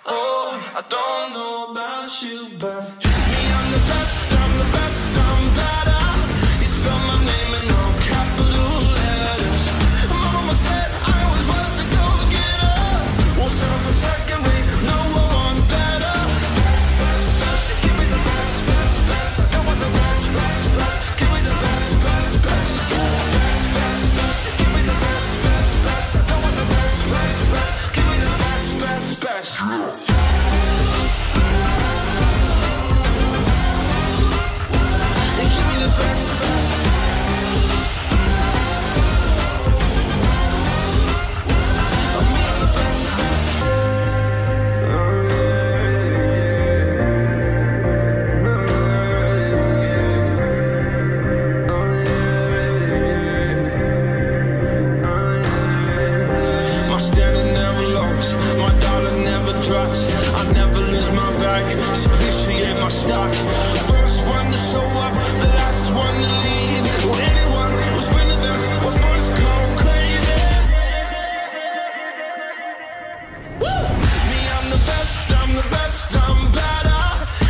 Oh, I don't know about you, but me, I'm the best, I'm better. You spell my name in all capital letters. Mama said I always was a go-getter. Won't settle for second rate, no one better. Best, best, best, give me the best, best, best. I don't want the best, best, best. Give me the best, best, best. Best, best, best, give me the best, best, best. I don't want the best, best, best. Give me the best, best, best. My standard never lost, my dollar never drops. I never lose my value, just appreciate my stock. First one to show up, the last one to leave. Well, anyone who's been the best was first called crazy. Woo! Me, I'm the best, I'm better.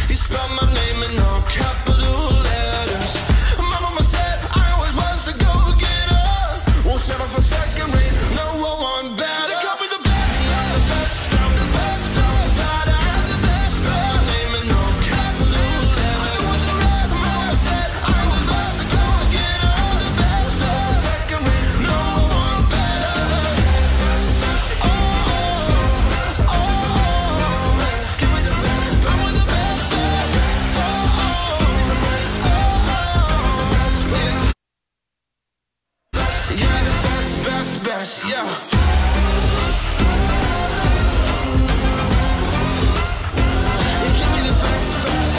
You spell my name in all capital letters. My mama said I always was a go-getter. Won't settle for second rate, no one better. They call me the best, I'm the best, I'm the best, I'm the best. Spell my name in all capital letters. My mama said I'm the best, a go-getter. I'm the best, settle for second rate, no one better. Best, best, oh, oh, oh, oh. Give me the best, I want the best, best, oh, oh, the best, oh, oh, best, best. Yeah, the best, best, best, yeah. Give me the best, best.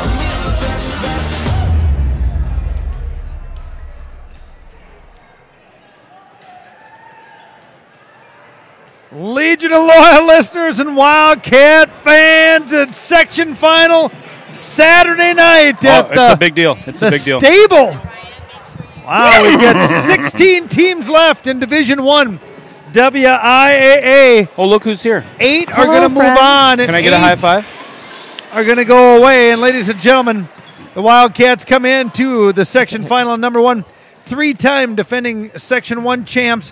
Me, I'm the best, best. Legion of loyal listeners and Wildcat fans at section final Saturday night at it's a big deal. It's a big deal. Stable. Wow, we've got 16 teams left in Division 1 WIAA. Oh, look who's here. 8 are going to move on. Can I get a high five? Are going to go away. And ladies and gentlemen, the Wildcats come into the section final number 1. 3-time defending section 1 champs.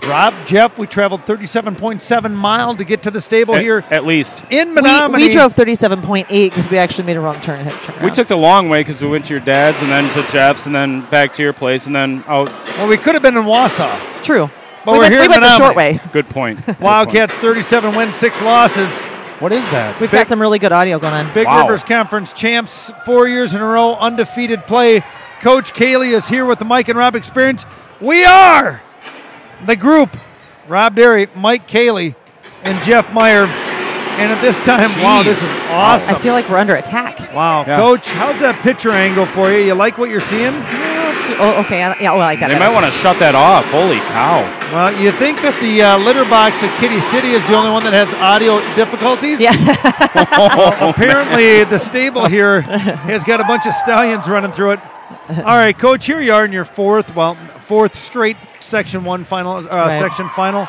Rob, Jeff, we traveled 37.7 miles to get to the stable here. At least. In Menomonie. We drove 37.8 because we actually made a wrong turn and had to turn around. We took the long way because we went to your dad's and then to Jeff's and then back to your place and then out. Well, we could have been in Wausau. True. But we we're here in went the Menomonie. short way. Good point. Wildcats 37 wins, 6 losses. What is that? We've got some really good audio going on. Big Rivers Conference champs, 4 years in a row, undefeated play. Coach Kaylee is here with the Mike and Rob experience. We are the group. Rob Derry, Mike Kaylee, and Jeff Meyer. And at this time, wow, this is awesome. I feel like we're under attack. Wow. Yeah. Coach, how's that picture angle for you? You like what you're seeing? Oh, okay. Yeah, well, I like that. They might want to shut that off. Holy cow. Well, you think that the litter box at Kitty City is the only one that has audio difficulties? Yeah. Well, apparently, the stable here has got a bunch of stallions running through it. All right, Coach, here you are in your fourth straight Section 1 final, section final.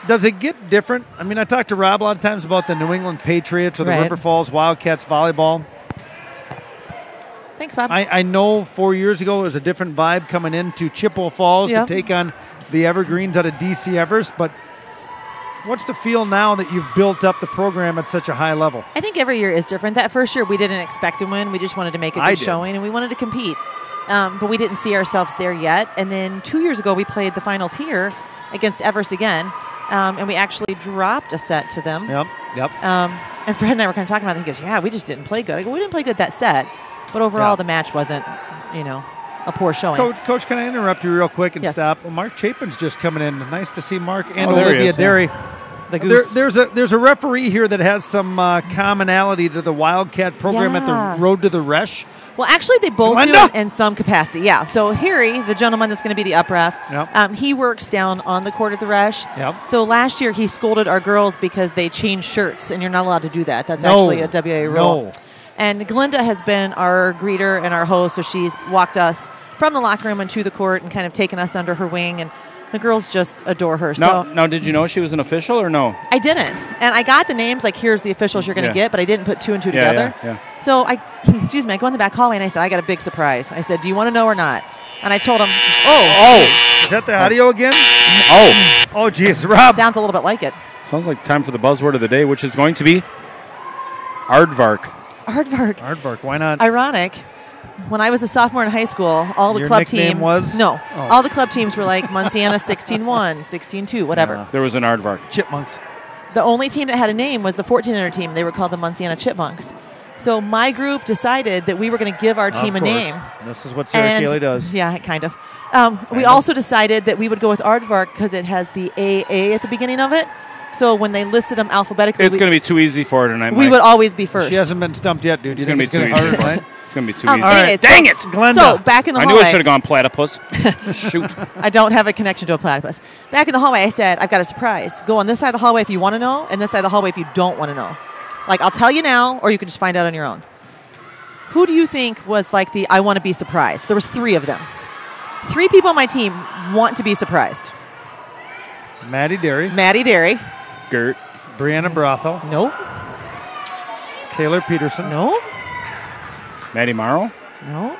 Does it get different? I mean, I talked to Rob a lot of times about the New England Patriots or the River Falls Wildcats volleyball. Thanks, Bob. I know 4 years ago it was a different vibe coming into Chippewa Falls to take on the Evergreens out of DC Evers, but what's the feel now that you've built up the program at such a high level? I think every year is different. That first year we didn't expect to win. We just wanted to make a good showing, and we wanted to compete. But we didn't see ourselves there yet. And then 2 years ago we played the finals here against Everest again, and we actually dropped a set to them. Yep. And Fred and I were kind of talking about it. He goes, yeah, we just didn't play good. I go, we didn't play good that set. But overall, the match wasn't, a poor showing. Coach, can I interrupt you real quick and stop? Well, Mark Chapin's just coming in. Nice to see Mark and Olivia Derry. The Goose. There's a referee here that has some commonality to the Wildcat program at the Road to the Resh. Well, actually, they both do it in some capacity. Yeah. So Harry, the gentleman that's going to be the up ref, he works down on the court at the Resh. So last year he scolded our girls because they changed shirts, and you're not allowed to do that. That's actually a WIAA rule. And Glenda has been our greeter and our host, so she's walked us from the locker room and to the court and kind of taken us under her wing. And the girls just adore her. Now, did you know she was an official or no? I didn't. And I got the names, like, here's the officials you're going to get, but I didn't put 2 and 2 together. Yeah. So I go in the back hallway, and I said, I got a big surprise. I said, do you want to know or not? And I told him, Is that the audio again? Oh, geez. Rob. Sounds a little bit like it. Sounds like time for the buzzword of the day, which is going to be aardvark. Aardvark. Why not? Ironic. When I was a sophomore in high school, all the Your club nickname teams was? all the club teams were like Munciana 16-1, 16-2, whatever. There was an aardvark. Chipmunks. The only team that had a name was the 1400 team. They were called the Munciana Chipmunks. So my group decided that we were going to give our team a name. This is what Sarah Keeley does. Yeah, kind of. We also decided that we would go with Aardvark because it has the AA at the beginning of it. So when they listed them alphabetically, It's going to be too easy for her tonight. We would always be first. She hasn't been stumped yet, dude. It's going to be too easy. It's going to be too easy. Anyways, Dang it, Glenda. So back in the I hallway, knew I should have gone platypus. Shoot. I don't have a connection to a platypus. Back in the hallway, I said, I've got a surprise. Go on this side of the hallway if you want to know, and this side of the hallway if you don't want to know. Like, I'll tell you now, or you can just find out on your own. Who do you think was like the I want to be surprised? There was 3 of them. 3 people on my team want to be surprised. Maddie Derry. Gert. Brianna Brotho. No. Taylor Peterson. No. Maddie Morrow. No.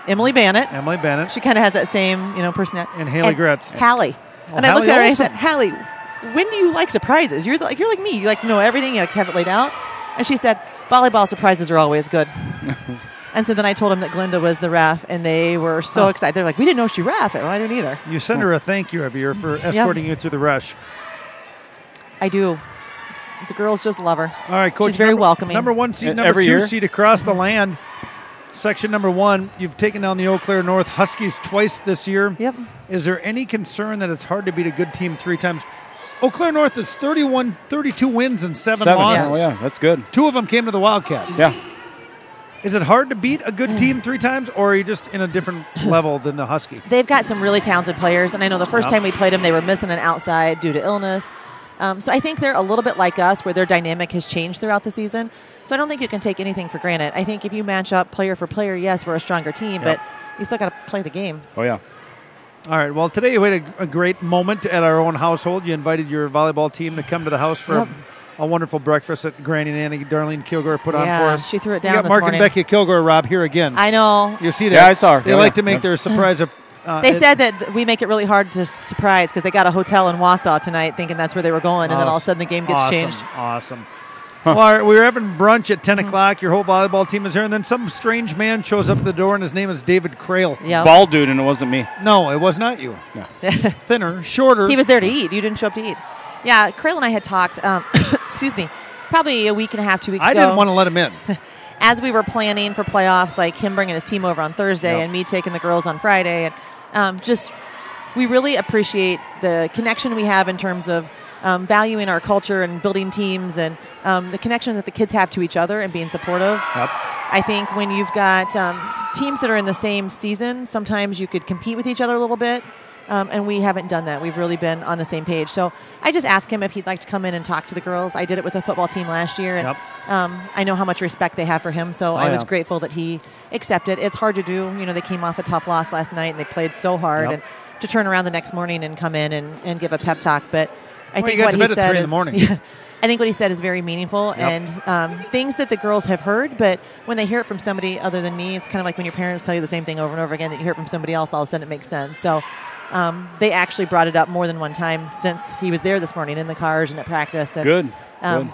Emily Bannett. She kind of has that same, personality. And Haley Gretz. Hallie. And I Hallie looked at her and I Olsen. said, Hallie, when do you like surprises? You're like me. You like to know everything. You like to have it laid out. And she said, volleyball surprises are always good. And so then I told them that Glenda was the ref, and they were so excited. They're like, we didn't know she ref. Well, I didn't either. You send her a thank you every year for escorting you through the rush. I do. The girls just love her. All right, Coach. She's very welcoming. Number 1 seed, number Every 2 year? seed across the land. Section number 1, you've taken down the Eau Claire North Huskies twice this year. Yep. Is there any concern that it's hard to beat a good team 3 times? Eau Claire North is 32 wins and 7 losses. Oh, yeah, that's good. 2 of them came to the Wildcat. Yeah. Is it hard to beat a good team 3 times, or are you just in a different level than the Husky? They've got some really talented players, and I know the first time we played them, they were missing an outside due to illness. So I think they're a little bit like us, where their dynamic has changed throughout the season. So I don't think you can take anything for granted. I think if you match up player for player, yes, we're a stronger team, but you still got to play the game. Oh, yeah. All right. Well, today we had a great moment at our own household. You invited your volleyball team to come to the house for a wonderful breakfast that Granny and Annie Darlene Kilgore put on for us. She threw it down You got this Mark morning. and Becky Kilgore, Rob, here again. I know. You see that? Yeah, I saw her. They like to make their surprise. They said that we make it really hard to surprise because they got a hotel in Wausau tonight thinking that's where they were going, and then all of a sudden the game gets changed. Awesome. Well, all right, we were having brunch at 10 o'clock. Your whole volleyball team is here, and then some strange man shows up at the door, and his name is David Crail. Yeah. Bald dude, and it wasn't me. No, it was not you. Yeah. Thinner, shorter. He was there to eat. You didn't show up to eat. Yeah, Crail and I had talked, excuse me, probably a week and a half, 2 weeks ago. I didn't want to let him in. As we were planning for playoffs, like him bringing his team over on Thursday and me taking the girls on Friday. And we really appreciate the connection we have in terms of valuing our culture and building teams and the connection that the kids have to each other and being supportive. Yep. I think when you've got teams that are in the same season, sometimes you could compete with each other a little bit. And we haven't done that. We've really been on the same page. So I just asked him if he'd like to come in and talk to the girls. I did it with the football team last year. And I know how much respect they have for him. So I was grateful that he accepted. It's hard to do. They came off a tough loss last night, and they played so hard. And to turn around the next morning and come in and give a pep talk. But I think what he said at 3 in is, the morning. I think what he said is very meaningful and things that the girls have heard, but when they hear it from somebody other than me, it's kind of like when your parents tell you the same thing over and over again that you hear it from somebody else, all of a sudden it makes sense. So they actually brought it up more than one time since he was there this morning in the cars and at practice. And, Good.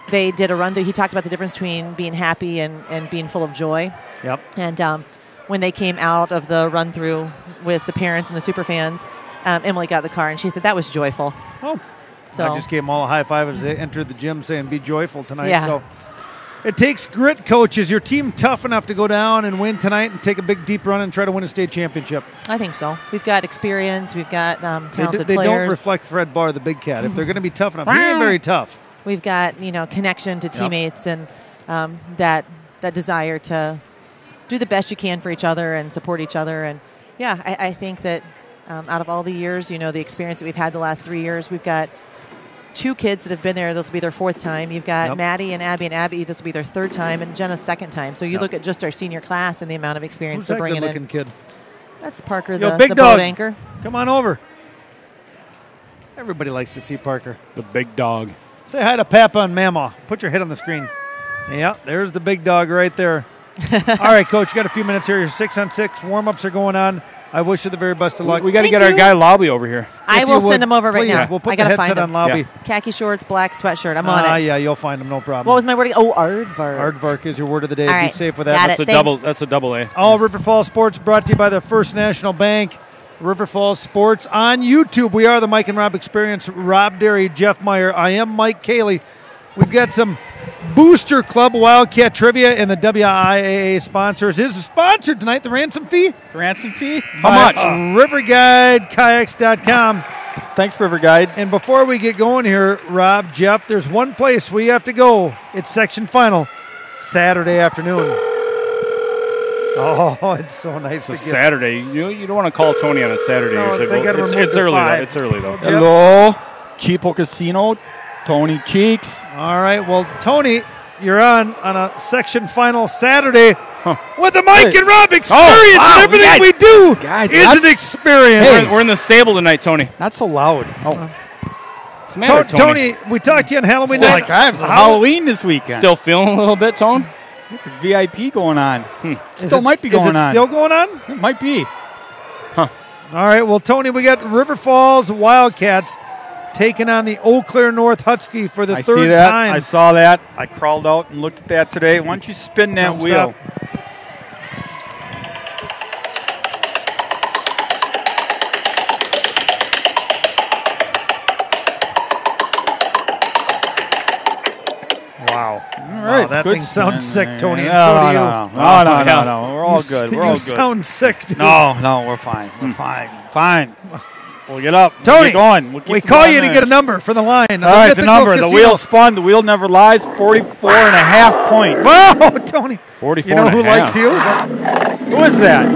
They did a run through. He talked about the difference between being happy and being full of joy. Yep. And when they came out of the run through with the parents and the super fans, Emily got the car and she said that was joyful. Oh. So I just gave them all a high five as they entered the gym saying, be joyful tonight. Yeah. So it takes grit, Coach. Is your team tough enough to go down and win tonight and take a big, deep run and try to win a state championship? I think so. We've got experience. We've got talented they players. don't reflect Fred Barr, the big cat. If they're going to be tough enough, he ain't very tough. We've got, connection to teammates and that desire to do the best you can for each other and support each other. And, yeah, I think that out of all the years, the experience that we've had the last 3 years, we've got 2 kids that have been there. This will be their 4th time. You've got Maddie and Abby. This will be their 3rd time, and Jenna's 2nd time. So you look at just our senior class and the amount of experience Who's they're that bringing good-looking in. kid? That's Parker, Yo, the big boat dog. anchor. Come on over. Everybody likes to see Parker. The big dog. Say hi to Papa and Mama. Put your head on the screen. Yeah, there's the big dog right there. All right, Coach, you got a few minutes here. Your 6-on-6 warm-ups are going on. I wish you the very best of luck. We got to Thank get our you. guy Lobby over here. I If will you would, send him over right please, now. We'll put I the gotta headset find on him. Lobby. Yeah. Khaki shorts, black sweatshirt. I'm on it. Yeah, you'll find him, no problem. What was my word? Oh, aardvark. Aardvark is your word of the day. All Be right. safe with Got that. it. Thanks. That's a double A. All River Falls Sports brought to you by the First National Bank. River Falls Sports on YouTube. We are the Mike and Rob Experience. Rob Derry, Jeff Meyer. I am Mike Cayley. We've got some Booster Club Wildcat Trivia and the WIAA sponsors. Is sponsored tonight, the ransom fee? The ransom fee? How much? RiverGuideKayaks.com. Thanks, River Guide. And before we get going here, Rob, Jeff, there's one place we have to go. It's section final, Saturday afternoon. Oh, it's so nice It's a to get. Saturday. You don't want to call Tony on a Saturday. No, usually. they gotta It's remove the early though. 5. It's early though. Hello, Cheapo Casino, Tony Cheeks. All right, well, Tony, you're on a section final Saturday with the Mike Hey. and Rob experience. wow, And everything guys- we do guys, is an that's- experience. Hey. We're in the stable tonight, Tony. Not so loud. What's the matter, Tony, we talked to you on Halloween It's night. like I have Halloween this weekend. Still feeling a little bit, Tone? Get the VIP going on. Is Still it- might be going Is it on. still going on? It might be. All right, well, Tony, we got River Falls Wildcats taking on the Eau Claire North Husky for the I third see that. time. I saw that. I crawled out and looked at that today. Why don't you spin that Don't wheel? stop. Wow. All right. Wow, that good thing sounds spin. sick, Tony, and No, so do you. No. We're all good. We're all You good. sound sick, dude. No, we're fine. We're fine. We'll get up. Tony, we'll get going. We'll we keep call going you to there. get a number for the line. All right, the number. The wheel spun. The wheel never lies. 44.5 points. Wow, Tony. 44 You know who and a half. likes you? Who is that?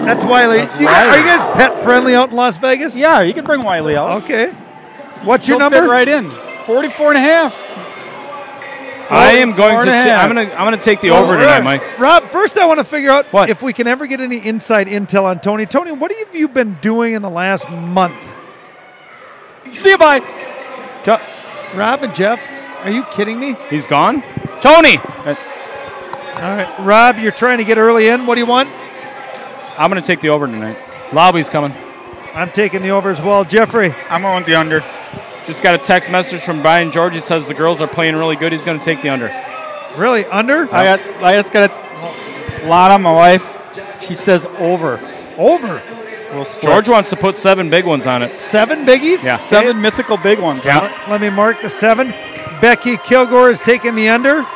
That's Wiley. Are you guys pet friendly out in Las Vegas? Yeah, you can bring Wiley out. Okay. What's your She'll number? fit right in. 44.5. I am going Four to. and a half. I'm gonna take the over tonight, Mike. Rob, first I want to figure out What? if we can ever get any inside intel on Tony. Tony, what have you been doing in the last month? See you, bye. Rob and Jeff, are you kidding me? He's gone. Tony. All right, Rob, you're trying to get early in. What do you want? I'm gonna take the over tonight. Lobby's coming. I'm taking the over as well. Jeffrey. I'm going the under. Just got a text message from Brian George. He says the girls are playing really good. He's gonna take the under. Really? Under? I just got a lot on my wife. She says over. Over. We'll split. George wants to put 7 big ones on it. 7 biggies? Yeah. 7 mythical big ones. Yeah. Huh? Let me mark the 7. Becky Kilgore is taking the under.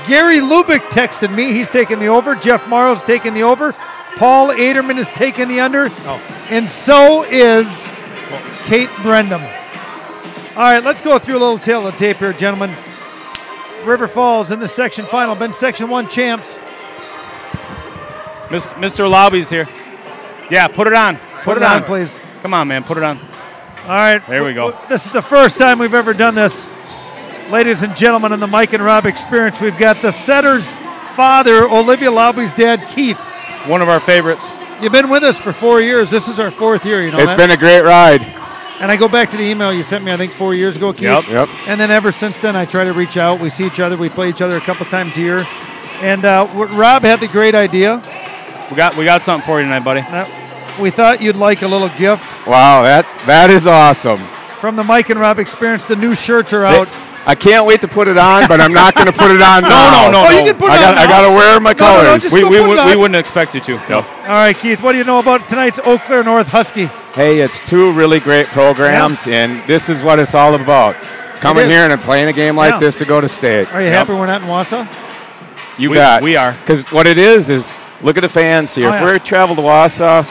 Gary Lubick texted me. He's taking the over. Jeff Morrow's taking the over. Paul Aderman is taking the under. And so is Kate Brendam. All right, let's go through a little tail of the tape here, gentlemen. River Falls in the section final. Been Section 1 champs. Mr. Lobby's here. Yeah, put it on. Put it on, please. Come on, man. Put it on. All right. There we go. This is the first time we've ever done this. Ladies and gentlemen, in the Mike and Rob experience, we've got the setter's father, Olivia Lobby's dad, Keith. One of our favorites. You've been with us for 4 years. This is our 4th year, you know It's that? been a great ride. And I go back to the email you sent me, I think 4 years ago, Keith. Yep. And then ever since then, I try to reach out. We see each other. We play each other a couple times a year. And Rob had the great idea. We got something for you tonight, buddy. We thought you'd like a little gift Wow, that is awesome. from the Mike and Rob experience. The new shirts are out. I can't wait to put it on, but I'm not going to put it on now. No. Oh, you can put it on I now. got to wear my No, colors. just We go put it on. wouldn't expect you to. No. All right, Keith, what do you know about tonight's Eau Claire North Husky? Hey, it's 2 really great programs, and this is what it's all about. Coming is. here and playing a game like Yeah. this to go to state. Are you happy we're not in Wausau? You bet. We are. Because what it is look at the fans here. Oh, If yeah. we travel to Wausau,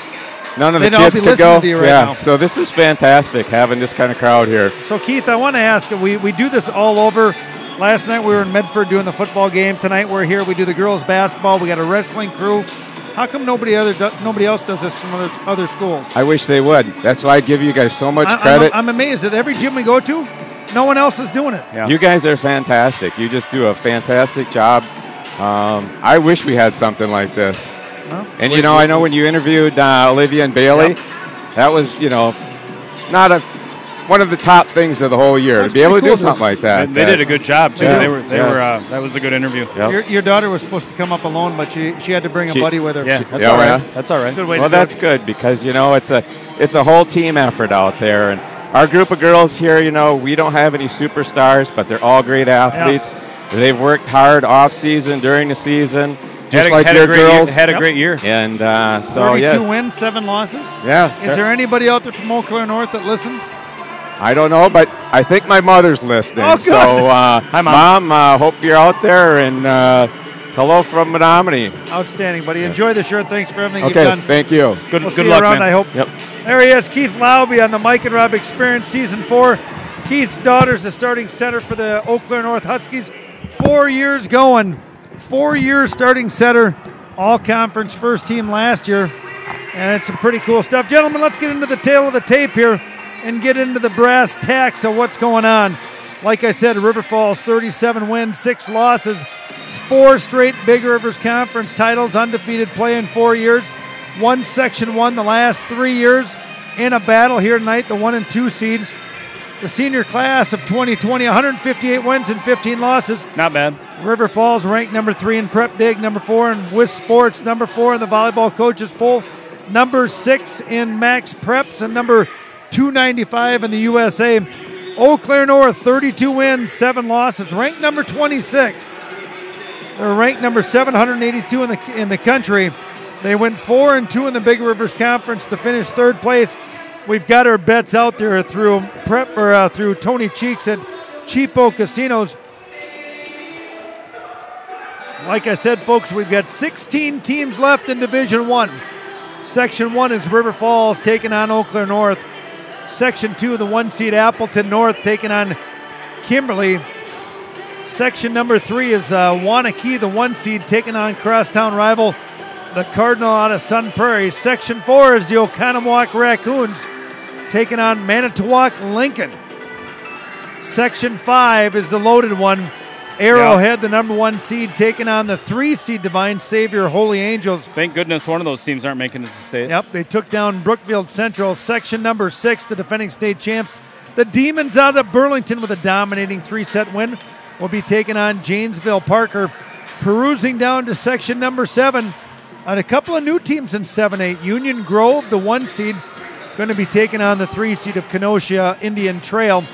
none of the They'd all kids be could listening go. to you right yeah, now. so this is fantastic having this kind of crowd here. So, Keith, I want to ask, we do this all over. Last night we were in Medford doing the football game. Tonight we're here. We do the girls' basketball. We got a wrestling crew. How come nobody else does this from other schools? I wish they would. That's why I give you guys so much credit. I'm amazed at every gym we go to, no one else is doing it. Yeah. You guys are fantastic. You just do a fantastic job. I wish we had something like this. And, you know, I know when you interviewed Olivia and Bailey, that was, you know, not one of the top things of the whole year. To be able to do something like that. They did a good job, too. Yeah. They were. That was a good interview. Yep. Your daughter was supposed to come up alone, but she had to bring a buddy with her. Yeah, that's all right. That's all right. Good way Well, to do that's it. good because, you know, it's a whole team effort out there. And our group of girls here, you know, we don't have any superstars, but they're all great athletes. They've worked hard off season, during the season, just like your girls. Had a great year. And so, 32 wins, 7 losses. Yeah. Is there anybody out there from Eau Claire North that listens? I don't know, but I think my mother's listening. Oh, good. So, hi, Mom. Hope you're out there, and hello from Menomonie. Outstanding, buddy. Enjoy the shirt. Thanks for everything you've Okay, done. thank you. We'll see you around, I hope. Yep. There he is, Keith Lauby on the Mike and Rob Experience Season 4. Keith's daughter's the starting center for the Eau Claire North Huskies. 4 years going. 4 years starting center. All-conference first team last year. And it's some pretty cool stuff. Gentlemen, let's get into the tail of the tape here and get into the brass tacks of what's going on. Like I said, River Falls, 37 wins, 6 losses, 4 straight Big Rivers Conference titles, undefeated play in 4 years, won Section 1 the last 3 years, in a battle here tonight, the 1 and 2 seed. The senior class of 2020, 158 wins and 15 losses. Not bad. River Falls ranked number 3 in Prep Dig, number 4 in WIS Sports, number 4 in the Volleyball Coaches Poll, number 6 in Max Preps, and number 295 in the USA. Eau Claire North, 32 wins, 7 losses, ranked number 26. They're ranked number 782 in the country. They went 4 and 2 in the Big Rivers Conference to finish 3rd place. We've got our bets out there through through Tony Cheeks at Cheapo Casinos. Like I said, folks, we've got 16 teams left in Division 1. Section 1 is River Falls taking on Eau Claire North. Section 2, the 1 seed Appleton North taking on Kimberly. Section number 3 is Wanakee, the 1 seed, taking on crosstown rival, the Cardinal out of Sun Prairie. Section 4 is the Oconomowoc Raccoons taking on Manitowoc Lincoln. Section 5 is the loaded one, Arrowhead, the number 1 seed, taking on the 3 seed Divine Savior Holy Angels. Thank goodness one of those teams aren't making it to state. Yep, they took down Brookfield Central. Section number 6, the defending state champs, the Demons out of Burlington with a dominating 3-set win, will be taking on Janesville Parker. Perusing down to section number 7, and a couple of new teams in 7-8. Union Grove, the 1 seed, going to be taking on the 3 seed of Kenosha Indian Trail.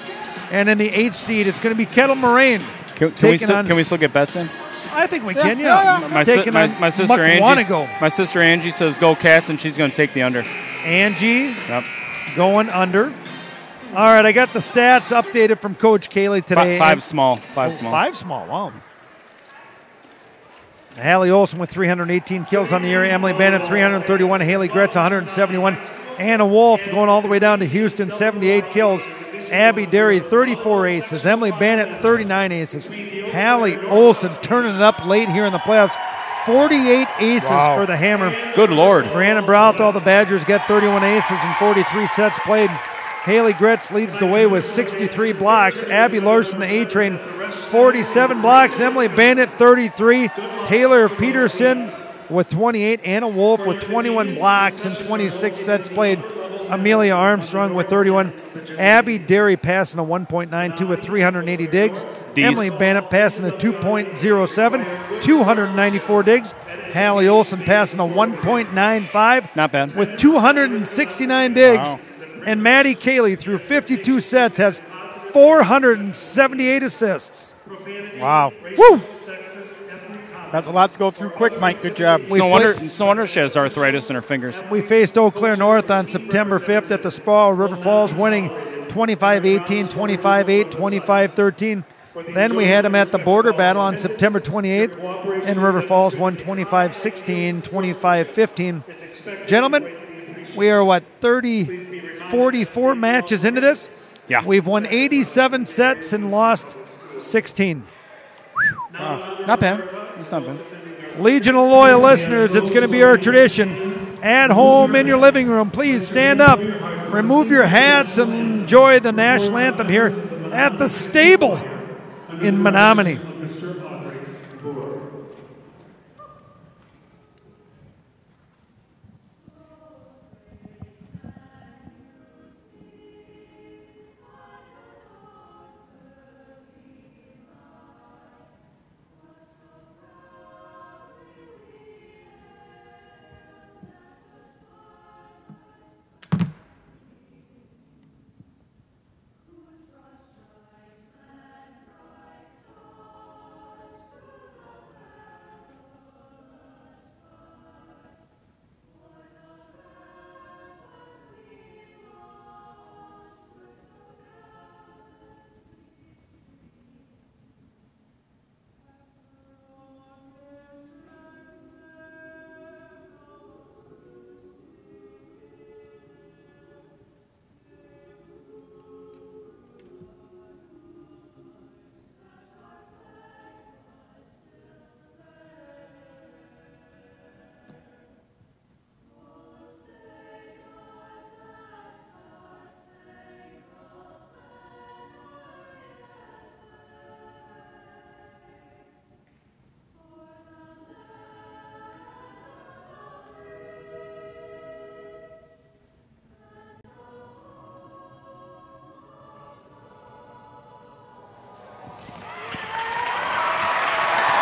And in the 8th seed, it's going to be Kettle Moraine. Can we still get bets in? I think we can, yeah. My sister Angie. My sister Angie says go Cats, and she's going to take the under. Angie, Yep. going under. All right, I got the stats updated from Coach Cayley today. Five small. 5 small, wow. Hallie Olson with 318 kills on the year. Emily Bennett, 331. Haley Gretz, 171. Anna Wolf going all the way down to Houston, 78 kills. Abby Derry, 34 aces. Emily Bennett, 39 aces. Hallie Olson turning it up late here in the playoffs. 48 aces for the Hammer. Good Lord. Brianna Brouthal, the Badgers, got 31 aces and 43 sets played. Haley Gretz leads the way with 63 blocks. Abby Larson, the A-Train, 47 blocks. Emily Bennett, 33. Taylor Peterson with 28. Anna Wolf with 21 blocks and 26 sets played. Amelia Armstrong with 31. Abby Derry passing a 1.92 with 380 digs. Emily Bennett passing a 2.07, 294 digs. Hallie Olson passing a 1.95. Not bad. With 269 digs. Wow. And Maddie Cayley, through 52 sets, has 478 assists. Wow. Woo! That's a lot to go through quick, Mike. Good job. It's no wonder she has arthritis in her fingers. We faced Eau Claire North on September 5th at the Spa. River Falls winning 25-18, 25-8, 25-13. Then we had them at the border battle on September 28th, and River Falls won 25-16, 25-15. Gentlemen, we are, 44 matches into this? Yeah. We've won 87 sets and lost 16. Not bad. It's not bad. Legion of Loyal listeners, it's going to be our tradition. At home in your living room, please stand up, remove your hats, and enjoy the national anthem here at the Stable in Menomonie.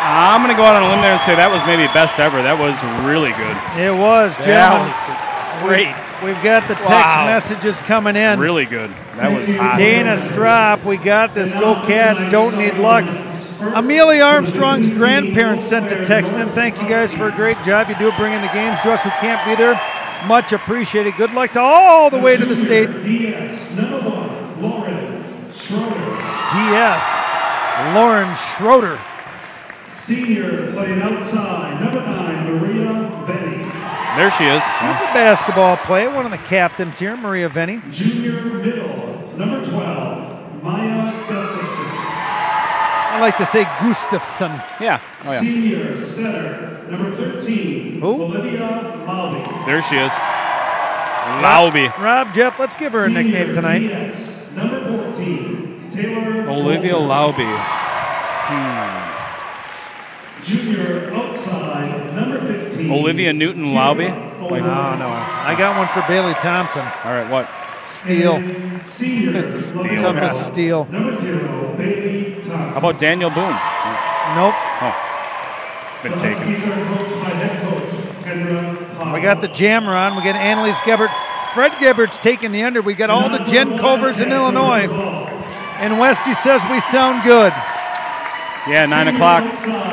I'm going to go out on a limb there and say that was maybe best ever. That was really good. It was, gentlemen. Great. We've got the text messages coming in. Really good. That was hot. Dana Strop, we got this. Go Cats, don't need luck. Amelia Armstrong's grandparents sent a text in. Thank you guys for a great job you do bringing the games to us who can't be there. Much appreciated. Good luck to all the way to the state. DS, number 1, Lauren Schroeder. DS, Lauren Schroeder. Senior playing outside, number 9, Maria Venny. There she is. She's a basketball player, one of the captains here, Maria Venny. Junior middle, number 12, Maya Gustafson. I like to say Gustafson. Yeah. Oh, yeah. Senior center, number 13, Who? Olivia Lowry. There she is. Lauby. Rob, Jeff, let's give her a nickname tonight. DS, number 14, Taylor Olivia Walter. Lauby. Junior outside, number 15. Olivia Newton Lauby. Oh, no. I got one for Bailey Thompson. All right, what? Steel. And senior, Steel. Toughest steel. number 0, Bailey Thompson. How about Daniel Boone? Nope. Oh, it's been taken. Huskies are coached by head coach Kendra Powell. We got the jammer on. We got Annalise Gebert. Fred Gebert's taking the under. We got all the Jen Culvers in Illinois. And Westy says we sound good. Yeah, 9 o'clock.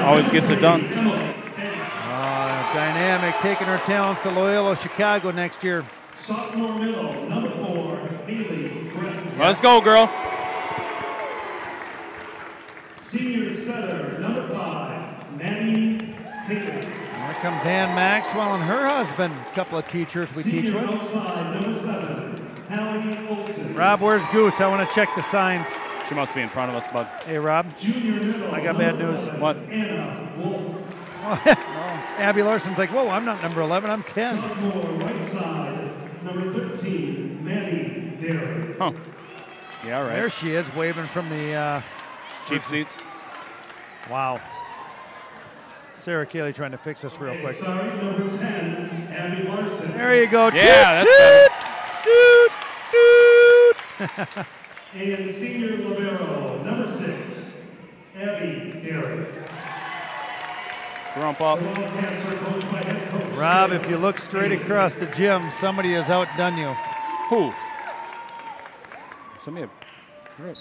Always gets it done. Dynamic, taking her talents to Loyola Chicago next year. Sophomore middle, number 4, Haley Brent. Let's go, girl. Senior setter, number 5, Maddie Hickman. Here comes Ann Maxwell and her husband. A couple of teachers we teach Senior with. outside, number 7, Hallie Olson. Rob, where's Goose? I want to check the signs. She must be in front of us, bud. Hey, Rob. Junior middle, I got bad news. What? Anna Wolf. Abby Larson's like, whoa, I'm not number 11, I'm 10. Sophomore right side, number 13, Maddie Derry. Huh. Yeah, There right. she is, waving from the, Cheap seats. wow. Sarah Cayley trying to fix this real quick. Sorry, number 10, Abby Larson. There you go. Yeah, Toot, that's toot, toot. And senior libero, number 6, Abby Derry. Grump up. The Wildcats are coached by head coach. Rob, if you look straight across the gym, somebody has outdone you. Who?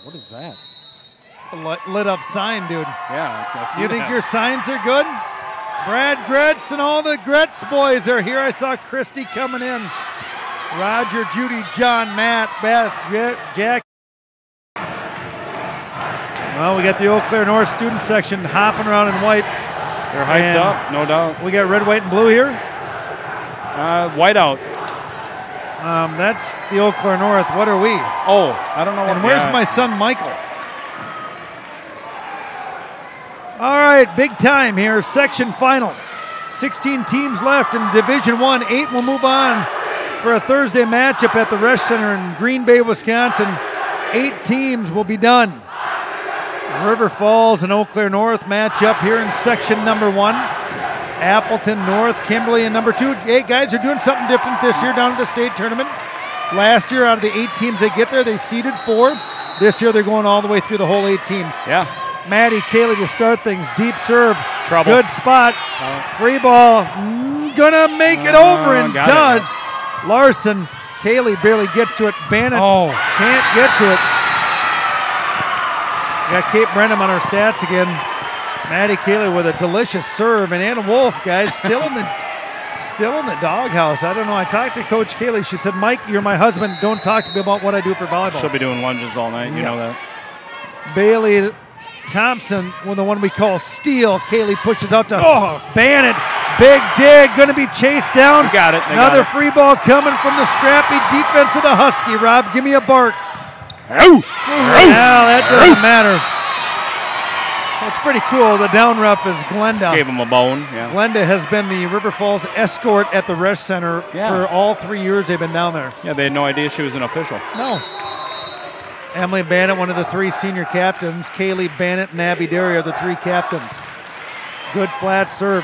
What is that? It's a lit up sign, dude. Yeah, I see You think that. your signs are good? Brad Gretz and all the Gretz boys are here. I saw Christy coming in. Roger, Judy, John, Matt, Beth, Jack. Well, we got the Eau Claire North student section hopping around in white. They're hyped And up, no doubt. We got red, white, and blue here. White out. That's the Eau Claire North. What are we? Oh, I don't know what. And where's my son Michael? All right, big time here. Section final. 16 teams left in Division 1. 8 will move on for a Thursday matchup at the Resch Center in Green Bay, Wisconsin. 8 teams will be done. River Falls and Eau Claire North match up here in section number 1. Appleton North, Kimberly in number 2. Hey, guys are doing something different this year down at the state tournament. Last year, out of the 8 teams they get there, they seeded 4. This year, they're going all the way through the whole 8 teams. Yeah. Maddie Cayley to start things. Deep serve. Trouble. Good spot. Free ball. Gonna make it over and got does. Larson. Cayley barely gets to it. Bannon can't get to it. Got Kate Brenham on her stats again. Maddie Cayley with a delicious serve. And Anna Wolf, guys, still in the doghouse. I don't know. I talked to Coach Cayley. She said, Mike, you're my husband. Don't talk to me about what I do for volleyball. She'll be doing lunges all night. You know that. Bailey Thompson with the one we call steal. Cayley pushes out to Bannon. Big dig, going to be chased down. You got it. Another free ball coming from the scrappy defense of the Husky. Rob, give me a bark. Oh. Now that doesn't matter. It's pretty cool. The down ref is Glenda. Gave him a bone. Yeah. Glenda has been the River Falls escort at the Resch Center for all 3 years they've been down there. Yeah, they had no idea she was an official. No. Emily Bannett, one of the 3 senior captains. Kaylee Bannett and Abby Derry are the 3 captains. Good flat serve.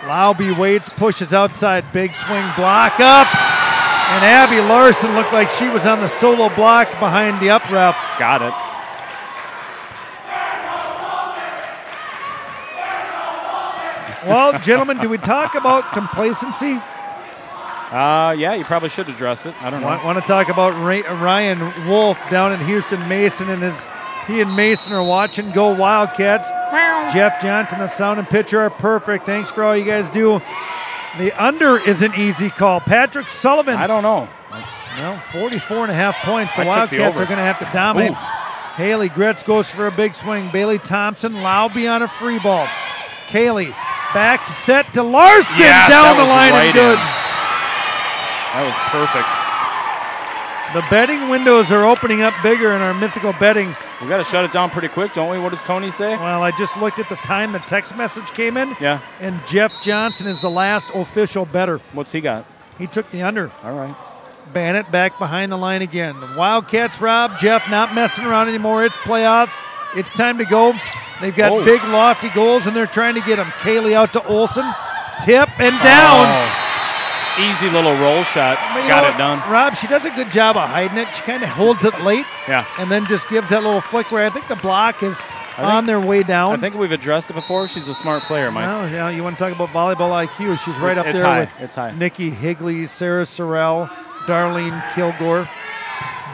Lauby waits, pushes outside. Big swing, block up. And Abby Larson looked like she was on the solo block behind the up ref. Got it. Well, gentlemen, do we talk about complacency? Yeah, you probably should address it. I don't know. Want to talk about Ryan Wolf down in Houston Mason, and he and Mason are watching Go Wildcats. Jeff Johnson, the sound and picture are perfect. Thanks for all you guys do. The under is an easy call. Patrick Sullivan. I don't know. Well, 44.5 points. The I took the Wildcats over. are going to have to dominate. Oof. Haley Gretz goes for a big swing. Bailey Thompson, Laube on a free ball. Kaylee back set to Larson, Yes, down that the was line right and good. That was perfect. The betting windows are opening up bigger in our mythical betting. We got to shut it down pretty quick, don't we? What does Tony say? Well, I just looked at the time the text message came in. Yeah. And Jeff Johnson is the last official bettor. What's he got? He took the under. All right. Bannett back behind the line again. The Wildcats, Rob, Jeff not messing around anymore. It's playoffs. It's time to go. They've got big, lofty goals, and they're trying to get them. Kaylee out to Olsen. Tip and down. Oh. Easy little roll shot. But you Got know it done. Rob, she does a good job of hiding it. She kind of holds it late. Yeah. And then just gives that little flick where I think the block is on their way down. I think we've addressed it before. She's a smart player, Mike. Well, yeah, you want to talk about volleyball IQ. She's right up it's there high. with It's high. Nikki Higley, Sarah Sorrell, Darlene Kilgore.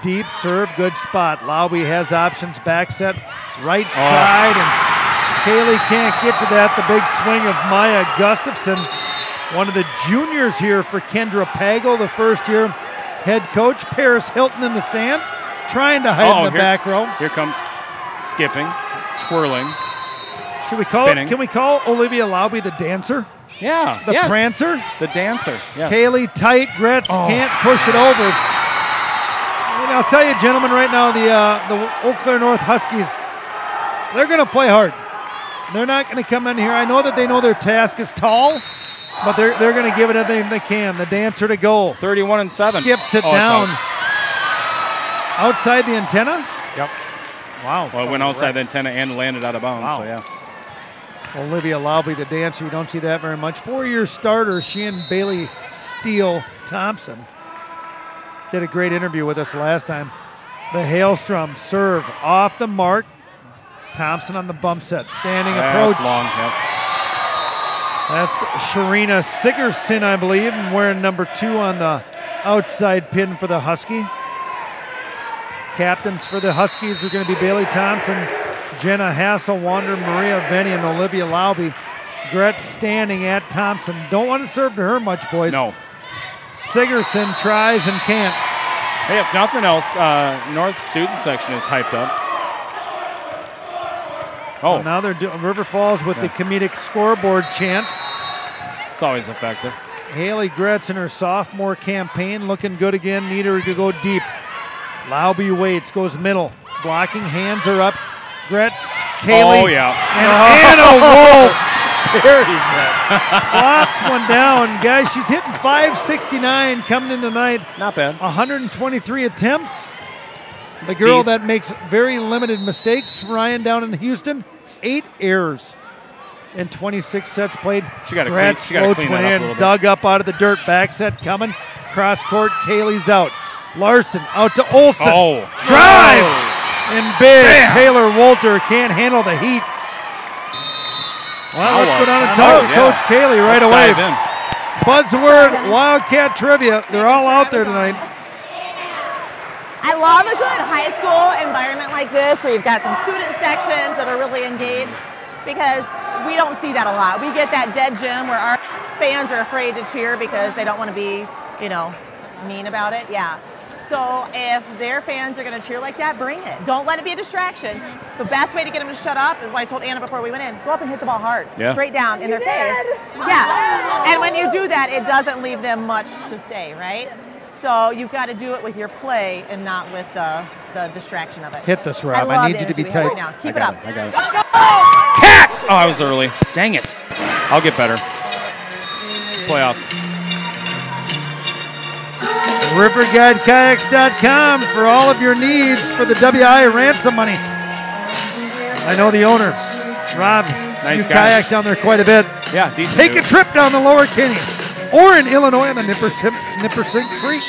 Deep serve, good spot. Laube has options, back set, right side, and Kaylee can't get to that. The big swing of Maya Gustafson, one of the juniors here for Kendra Pagel, the first-year head coach. Paris Hilton in the stands, trying to hide in the back row. Here comes skipping, twirling. Should we call? spinning. Can we call Olivia Laube the dancer? Yeah. The prancer? The dancer. Yeah. Kaylee tight, Gretz can't push it over. And I'll tell you, gentlemen, right now, the Eau Claire North Huskies, they're going to play hard. They're not going to come in here. I know that they know their task is tall, but they're going to give it everything they can. The dancer to goal. 31-7. Skips it Oh, it's down. out. Outside the antenna? Yep. Wow. Well, it went outside the antenna and landed out of bounds. Wow. So, yeah. Olivia Laube, the dancer, you don't see that very much. 4-year starter, she and Bailey Steele Thompson did a great interview with us last time. The Hailstrom serve off the mark. Thompson on the bump set, standing approach. That's long. Yep. That's Sharina Sigerson, I believe, and wearing number 2 on the outside pin for the Husky. Captains for the Huskies are going to be Bailey Thompson, Jenna Hasselwander, Maria Venny, and Olivia Laube. Gretz standing at Thompson. Don't want to serve to her much, boys. No. Sigerson tries and can't. Hey, if nothing else, North student section is hyped up. Oh, now they're doing River Falls with the comedic scoreboard chant. It's always effective. Haley Gretz in her sophomore campaign looking good again. Need her to go deep. Laube waits, goes middle. Blocking, hands are up. Gretz, Kaylee, Oh, yeah. and Anna Wolf. There he's at. Flops one down. Guys, she's hitting 569 coming in tonight. Not bad. 123 attempts. The girl Beast. that makes very limited mistakes, Ryan down in Houston, 8 errors in 26 sets played. She got to Gretz clean floats that one up a in, little bit. dug up out of the dirt. Back set coming. Cross court, Kaylee's out. Larson out to Olsen. Oh. Drive! Oh. And big. Bam. Taylor Wolter can't handle the heat. Well, let's go down and talk to Coach Kaylee right away. Dive in. Buzzword, Wildcat Trivia. They're all out there tonight. I love a good high school environment like this where you've got some student sections that are really engaged, because we don't see that a lot. We get that dead gym where our fans are afraid to cheer because they don't want to be, mean about it. Yeah. So if their fans are going to cheer like that, bring it. Don't let it be a distraction. The best way to get them to shut up is what I told Anna before we went in. Go up and hit the ball hard. Yeah. Straight down in their face. Yeah. And when you do that, it doesn't leave them much to say, right? So you've got to do it with your play and not with the distraction of it. Hit this, Rob. I love need the you to be energy we have tight. right now. Keep I it got up. it. I got it. Let's go! Cats! Oh, I was early. Dang it. I'll get better. Playoffs. RiverGuideKayaks.com for all of your needs for the WIAA ransom money. I know the owner, Rob. Nice you guy. kayak down there quite a bit. Yeah, decent. Take a dude. trip down the Lower Kenny or in Illinois on the Nippersink Creek.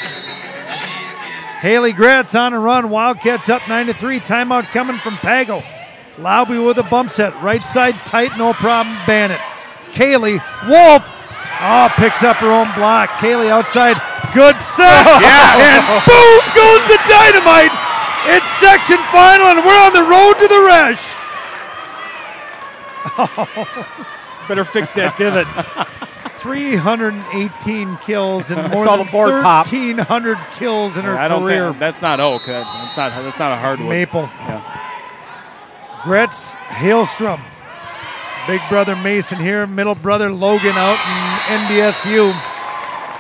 Haley Gretz on a run. Wildcats up 9-3. Timeout coming from Pagel. Laube with a bump set. Right side tight, no problem. Bannett. Kaylee. Wolf. Oh, picks up her own block. Kaylee outside. Good set. Yes. And boom goes the dynamite. It's section final, and we're on the road to the Resch. Better fix that divot. 318 kills and more saw than the board pop. 1,300 kills in her I don't career. think that's not oak. That's not a hardwood. Maple. Yeah. Gretz Hailstrom. Big brother Mason here. Middle brother Logan out in NDSU.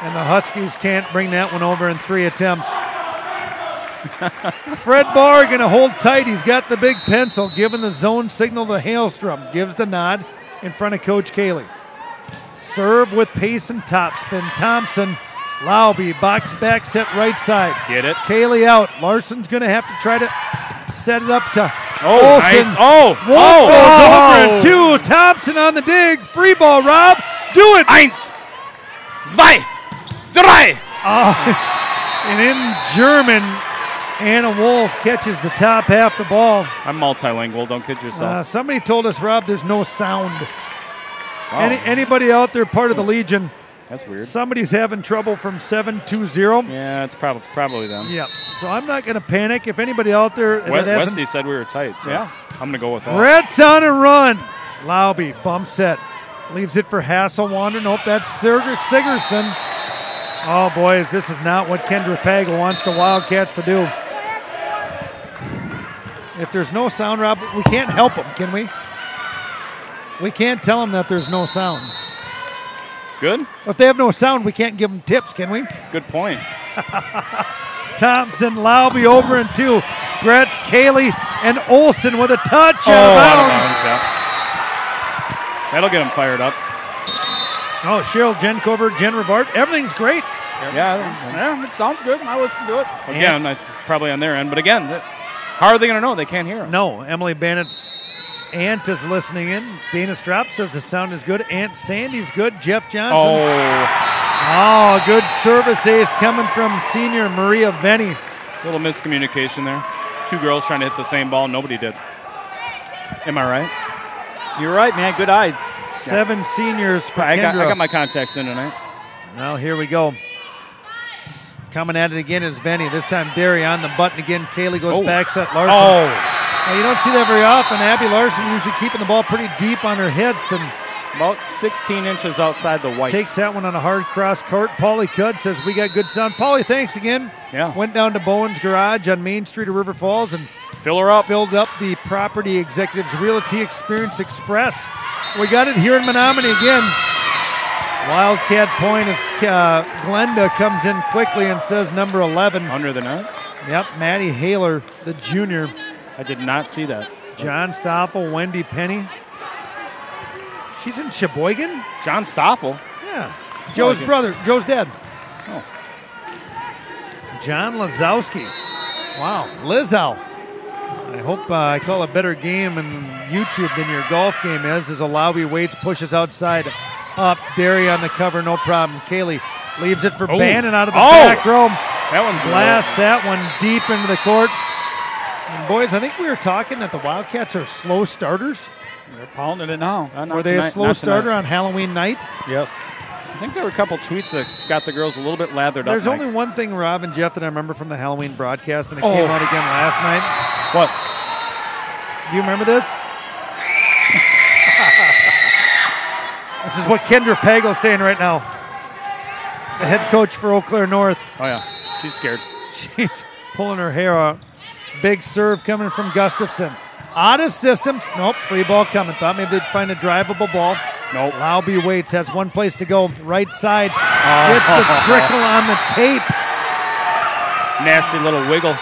And the Huskies can't bring that one over in 3 attempts. Fred Barr going to hold tight. He's got the big pencil, giving the zone signal to Hailstrom. Gives the nod in front of Coach Kaylee. Serve with pace and topspin. Thompson, Lauby, box back set right side. Get it. Kaylee out. Larson's going to have to try to set it up to Oh, Olsen. nice. Oh, Wolf oh. goes over and 2. Thompson on the dig. Free ball, Rob. Do it. 1, 2, 3. And in German, Anna Wolf catches the top half the ball. I'm multilingual. Don't kid yourself. Somebody told us, Rob, there's no sound. Wow. Anybody out there part of the Legion, That's weird. somebody's having trouble from 720. Yeah, it's probably them. Yep. So I'm not going to panic. If anybody out there that hasn't... Wesley said we were tight. So Yeah. I'm going to go with that. Brett's on a run. Lauby, bump set. Leaves it for Hasselwander. Nope, that's Sigerson. Oh, boys, this is not what Kendra Pagel wants the Wildcats to do. If there's no sound, Rob, we can't help them, can we? We can't tell them that there's no sound. Good? If they have no sound, we can't give them tips, can we? Good point. Thompson, Lauby over and 2. Gretz, Kaylee, and Olsen with a touch out of out of bounds. bounds, yeah. That'll get them fired up. Oh, Cheryl Jenkover, Jen Rivart, everything's great. Yeah. It sounds good. I listen to it. Again, that's probably on their end. But again, how are they going to know? They can't hear us. No, Emily Bannett's aunt is listening in. Dana Strapp says the sound is good. Aunt Sandy's good. Jeff Johnson. Oh, good service ace coming from senior Maria Venny. Little miscommunication there. 2 girls trying to hit the same ball. Nobody did. Am I right? You're right, man. Good eyes. 7 seniors for I Kendra. got my contacts in tonight. Well, here we go. Coming at it again is Venny. This time Derry on the button again. Kaylee goes back set. Larson. Now, you don't see that very often. Abby Larson usually keeping the ball pretty deep on her hits and About 16 inches outside the white. takes that one on a hard cross court. Paulie Cudd says we got good sound. Paulie, thanks again. Yeah. Went down to Bowen's Garage on Main Street of River Falls and Fill her up. filled up the Property Executives Realty Experience Express. We got it here in Menomonie again. Wildcat point as Glenda comes in quickly and says number 11. Under the net? Yep, Maddie Haler, the junior. I did not see that. John Stoffel, Wendy Penny. She's in Sheboygan? John Stoffel. Yeah. Joe's like it. brother, Joe's dad. Oh. John Lazowski. Wow, Lizzow. I hope I call a better game in YouTube than your golf game is, as Alawi waits, pushes outside, up, Derry on the cover, no problem. Kaylee leaves it for Bannon out of the back row. That one's Blasts that one deep into the court. And boys, I think we were talking that the Wildcats are slow starters. They're pounding it now. Were they a slow starter on Halloween night? Yes. I think there were a couple tweets that got the girls a little bit lathered up. There's only one thing, Rob and Jeff, that I remember from the Halloween broadcast, and it came out again last night. What? Do you remember this? This is what Kendra Pagel's saying right now. The head coach for Eau Claire North. Oh, yeah. She's scared. She's pulling her hair out. Big serve coming from Gustafson. Out of systems. Nope, free ball coming. Thought maybe they'd find a drivable ball. Nope. Lauby waits, has one place to go. Right side. Gets the trickle on the tape. Nasty little wiggle.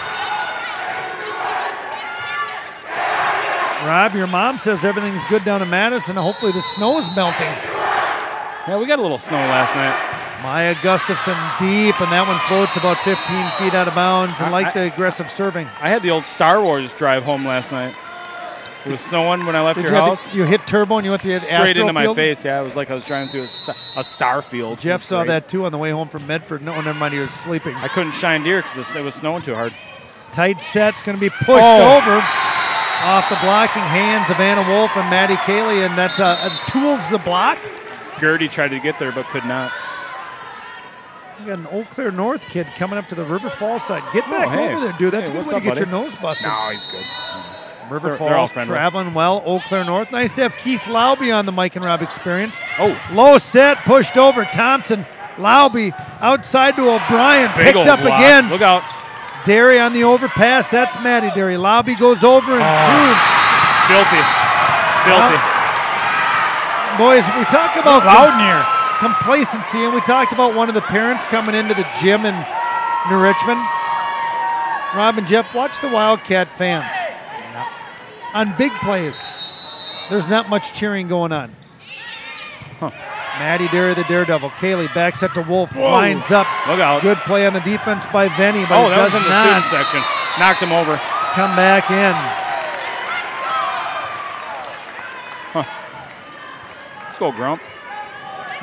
Rob, your mom says everything's good down in Madison. Hopefully the snow is melting. Yeah, we got a little snow last night. Maya Gustafson deep, and that one floats about 15 feet out of bounds, and like the aggressive serving. I had the old Star Wars drive home last night. It was snowing when I left your house. You hit turbo and you went to the straight into my field? face. Yeah, it was like I was driving through a star field. Jeff saw that too on the way home from Medford. No, never mind, he was sleeping. I couldn't shine deer because it was snowing too hard. Tight set's going to be pushed over off the blocking hands of Anna Wolf and Maddie Cayley, and that's tools the block. Gertie tried to get there but could not. You got an Eau Claire North kid coming up to the River Falls side. Get back over there, dude. That's a good way to get your nose busted. No, he's good. River Falls traveling well. Eau Claire North. Nice to have Keith Lauby on the Mike and Rob Experience. Oh. Low set, pushed over. Thompson, Lauby outside to O'Brien. Big Picked up block. again. Look out. Derry on the overpass. That's Maddie Derry. Lauby goes over and two. Filthy. Boys, we talk about complacency, and we talked about one of the parents coming into the gym in New Richmond. Rob and Jeff, watch the Wildcat fans. On big plays, there's not much cheering going on. Maddie Derry, the Daredevil. Kaylee backs up to Wolf, lines up. Look out. Good play on the defense by Venny, but that was in the student section. Knocked him over. Come back in. Let's go, Grump.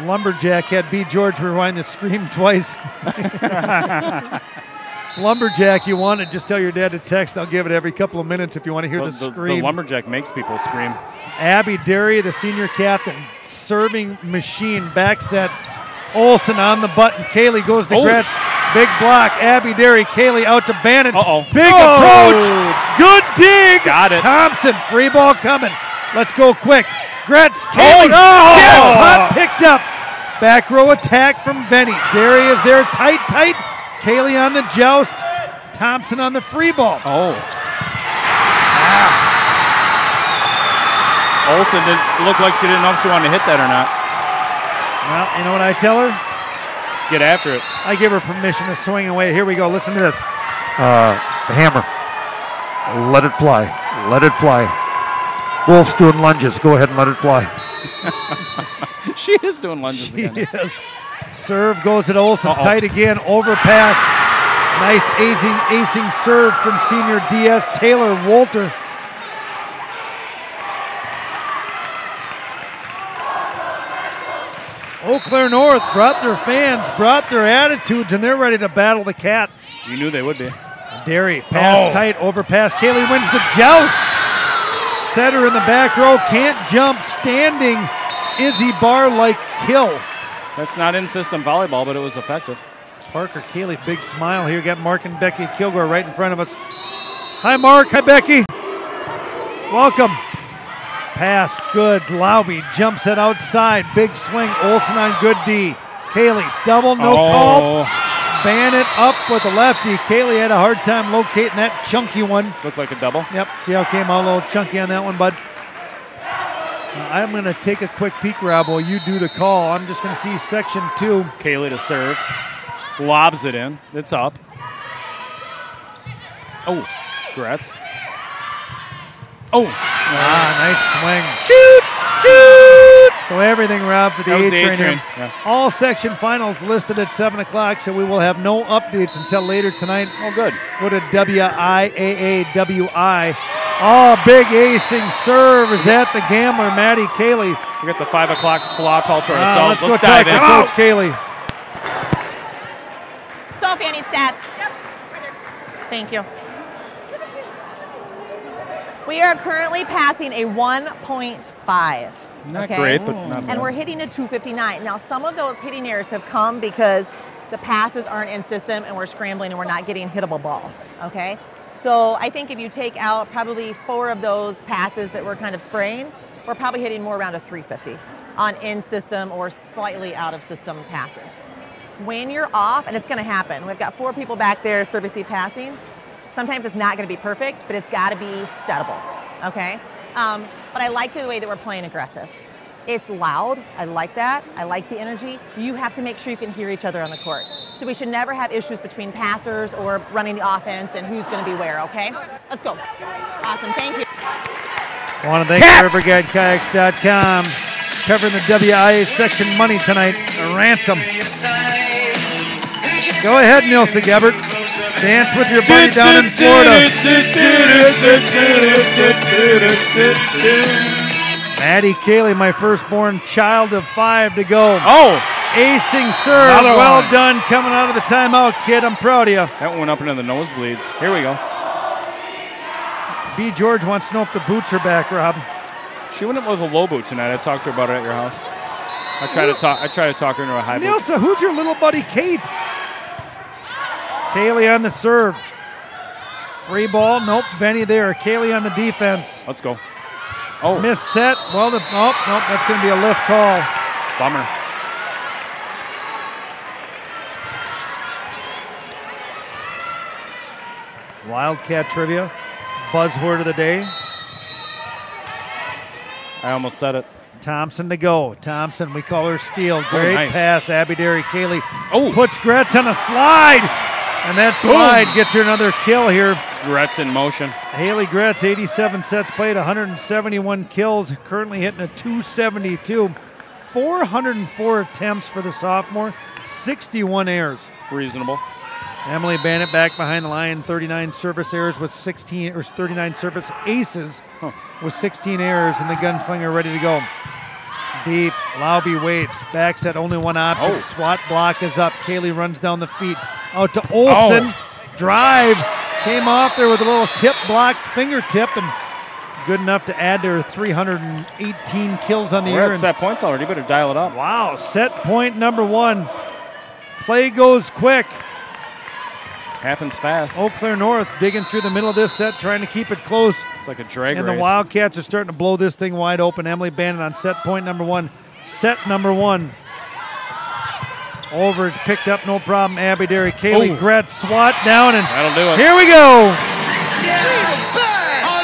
Lumberjack had B. George rewind the scream twice. Lumberjack, you want it, just tell your dad to text. I'll give it every couple of minutes if you want to hear the scream. The Lumberjack makes people scream. Abby Derry, the senior captain, serving machine, back set. Olsen on the button. Kaylee goes to Gretz. Big block. Abby Derry. Kaylee out to Bannon. Big approach. Good dig. Got it. Thompson. Free ball coming. Let's go quick. Gretz. Kaylee. Jackpot picked up. Back row attack from Venny. Derry is there tight. Kaylee on the joust. Thompson on the free ball. Olsen didn't look like she didn't know if she wanted to hit that or not. Well, you know what I tell her? Get after it. I give her permission to swing away. Here we go. Listen to this. Hammer. Let it fly. Let it fly. Wolf's doing lunges. Go ahead and let it fly. She is doing lunges again. She is. Serve goes at Olsen. Tight again. Overpass. Nice acing serve from senior DS Taylor Walter. Eau Claire North brought their fans, brought their attitudes, and they're ready to battle the cat. You knew they would be. Derry, pass tight, overpass. Kaylee wins the joust. Setter in the back row, can't jump, standing. Izzy Barr-like kill. That's not in-system volleyball, but it was effective. Parker Kaylee, big smile here. Got Mark and Becky Kilgore right in front of us. Hi, Mark. Hi, Becky. Welcome. Pass, good. Lauby jumps it outside. Big swing. Olsen on good D. Kaylee, double, no call. Bannon up with the lefty. Kaylee had a hard time locating that chunky one. Looked like a double. Yep. See how it came out a little chunky on that one, bud? I'm going to take a quick peek, Rob, while you do the call. I'm just going to see section 2. Kaylee to serve. Lobs it in. It's up. Oh, Gretz. Oh. Nice swing. Shoot! So everything, Rob, for the A-Train. Yeah. All section finals listed at 7 o'clock, so we will have no updates until later tonight. Oh, good. Go to WIAA. Oh, big acing serve is at the Gambler, Maddie Kaylee. We got the 5 o'clock slot all to ourselves. Let's go talk to Coach Kaylee. Sophie, any stats? Thank you. We are currently passing a 1.5. Not great, but not bad. And we're hitting a 259. Now, some of those hitting errors have come because the passes aren't in system and we're scrambling and we're not getting hittable balls, okay? So I think if you take out probably 4 of those passes that we're kind of spraying, we're probably hitting more around a 350 on in-system or slightly out-of-system passes. When you're off, and it's going to happen, we've got 4 people back there service passing. Sometimes it's not going to be perfect, but it's got to be settable, okay? But I like the way that we're playing aggressive. It's loud. I like that. I like the energy. You have to make sure you can hear each other on the court. So we should never have issues between passers or running the offense and who's going to be where, okay? Let's go. Awesome. Thank you. I want to thank RiverGuideKayaks.com covering the WIA section money tonight. A ransom. Go ahead, Nilsa Gebert. Dance with your buddy down in Florida. Maddie Kaylee, my firstborn child of 5 to go. Acing serve. Well done coming out of the timeout, kid. I'm proud of you. That went up into the nosebleeds. Here we go. B. George wants to know if the boots are back, Rob. She went up with a low boot tonight. I talked to her about it at your house. I try to talk her into a high block. Nilsa, who's your little buddy, Kate? Kaylee on the serve. Free ball. Nope. Venny there. Kaylee on the defense. Let's go. Oh. Missed set. Well, nope. That's going to be a lift call. Bummer. Wildcat trivia. Buzzword of the day. I almost said it. Thompson to go. Thompson, we call her Steele. Great nice. pass. Abby Derry. Kaylee Oh. puts Gretz on a slide. And that slide gets her another kill here. Gretz in motion. Haley Gretz, 87 sets played, 171 kills, currently hitting a 272. 404 attempts for the sophomore, 61 errors. Reasonable. Emily Bannett back behind the line, 39 service errors with 16, or 39 service aces with 16 errors, and the gunslinger ready to go. Deep, Lauby waits, back set, only one option. SWAT block is up. Kaylee runs down the feet. Out to Olsen. Drive. Came off there with a little tip block, fingertip, and good enough to add to her 318 kills on the year. We're at set points already. Better dial it up. Wow, set point number 1. Play goes quick. Happens fast. Eau Claire North digging through the middle of this set, trying to keep it close. It's like a drag And race. the Wildcats are starting to blow this thing wide open. Emily Bannon on set point number 1. Set number 1. Over, picked up, no problem. Abby Derry, Kaylee Gretz, swat down, and that'll do it. Here we go. All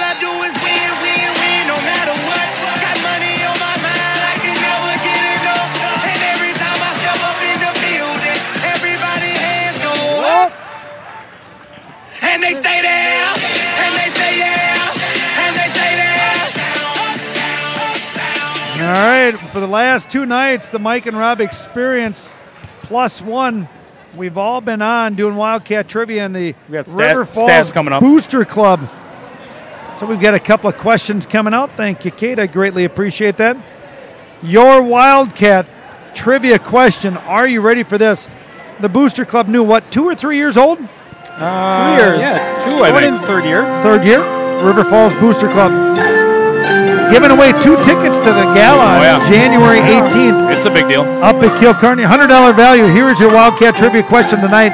I do is win, win, win, no matter what. Got money on my mind, I can never get enough. And every time I step up in the building, everybody hands go up. And they stay there, and they stay there, and they stay there. All right, for the last 2 nights, the Mike and Rob Experience +1. We've all been on doing Wildcat trivia in the River Falls coming up. Booster Club. So we've got a couple of questions coming out. Thank you, Kate. I greatly appreciate that. Your Wildcat trivia question. Are you ready for this? The Booster Club knew what, 2 or 3 years old? 2 years. Yeah, 2, I Going think. in third year. Third year. River Falls Booster Club. Giving away 2 tickets to the gala on January 18th. It's a big deal. Up at Kilcarney, $100 value. Here is your Wildcat trivia question tonight.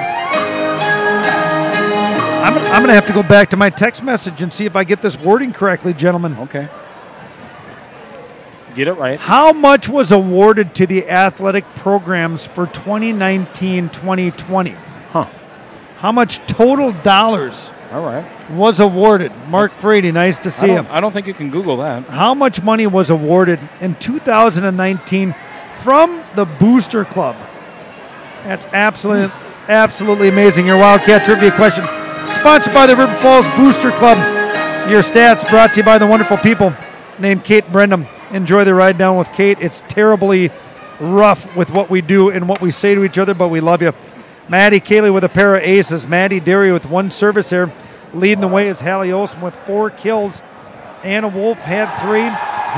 I'm going to have to go back to my text message and see if I get this wording correctly, gentlemen. Okay. Get it right. How much was awarded to the athletic programs for 2019-2020? Huh. How much total dollars All right. was awarded? Mark Frady, nice to see him. I don't think you can Google that. How much money was awarded in 2019 from the Booster Club? That's absolutely amazing. Your Wildcat trivia question, sponsored by the River Falls Booster Club. Your stats brought to you by the wonderful people named Kate Brendam. Enjoy the ride down with Kate. It's terribly rough with what we do and what we say to each other, but we love you. Maddie Kaylee with a pair of aces. Maddie Derry with 1 service error. Leading the way is Hallie Olsen with 4 kills. Anna Wolf had 3.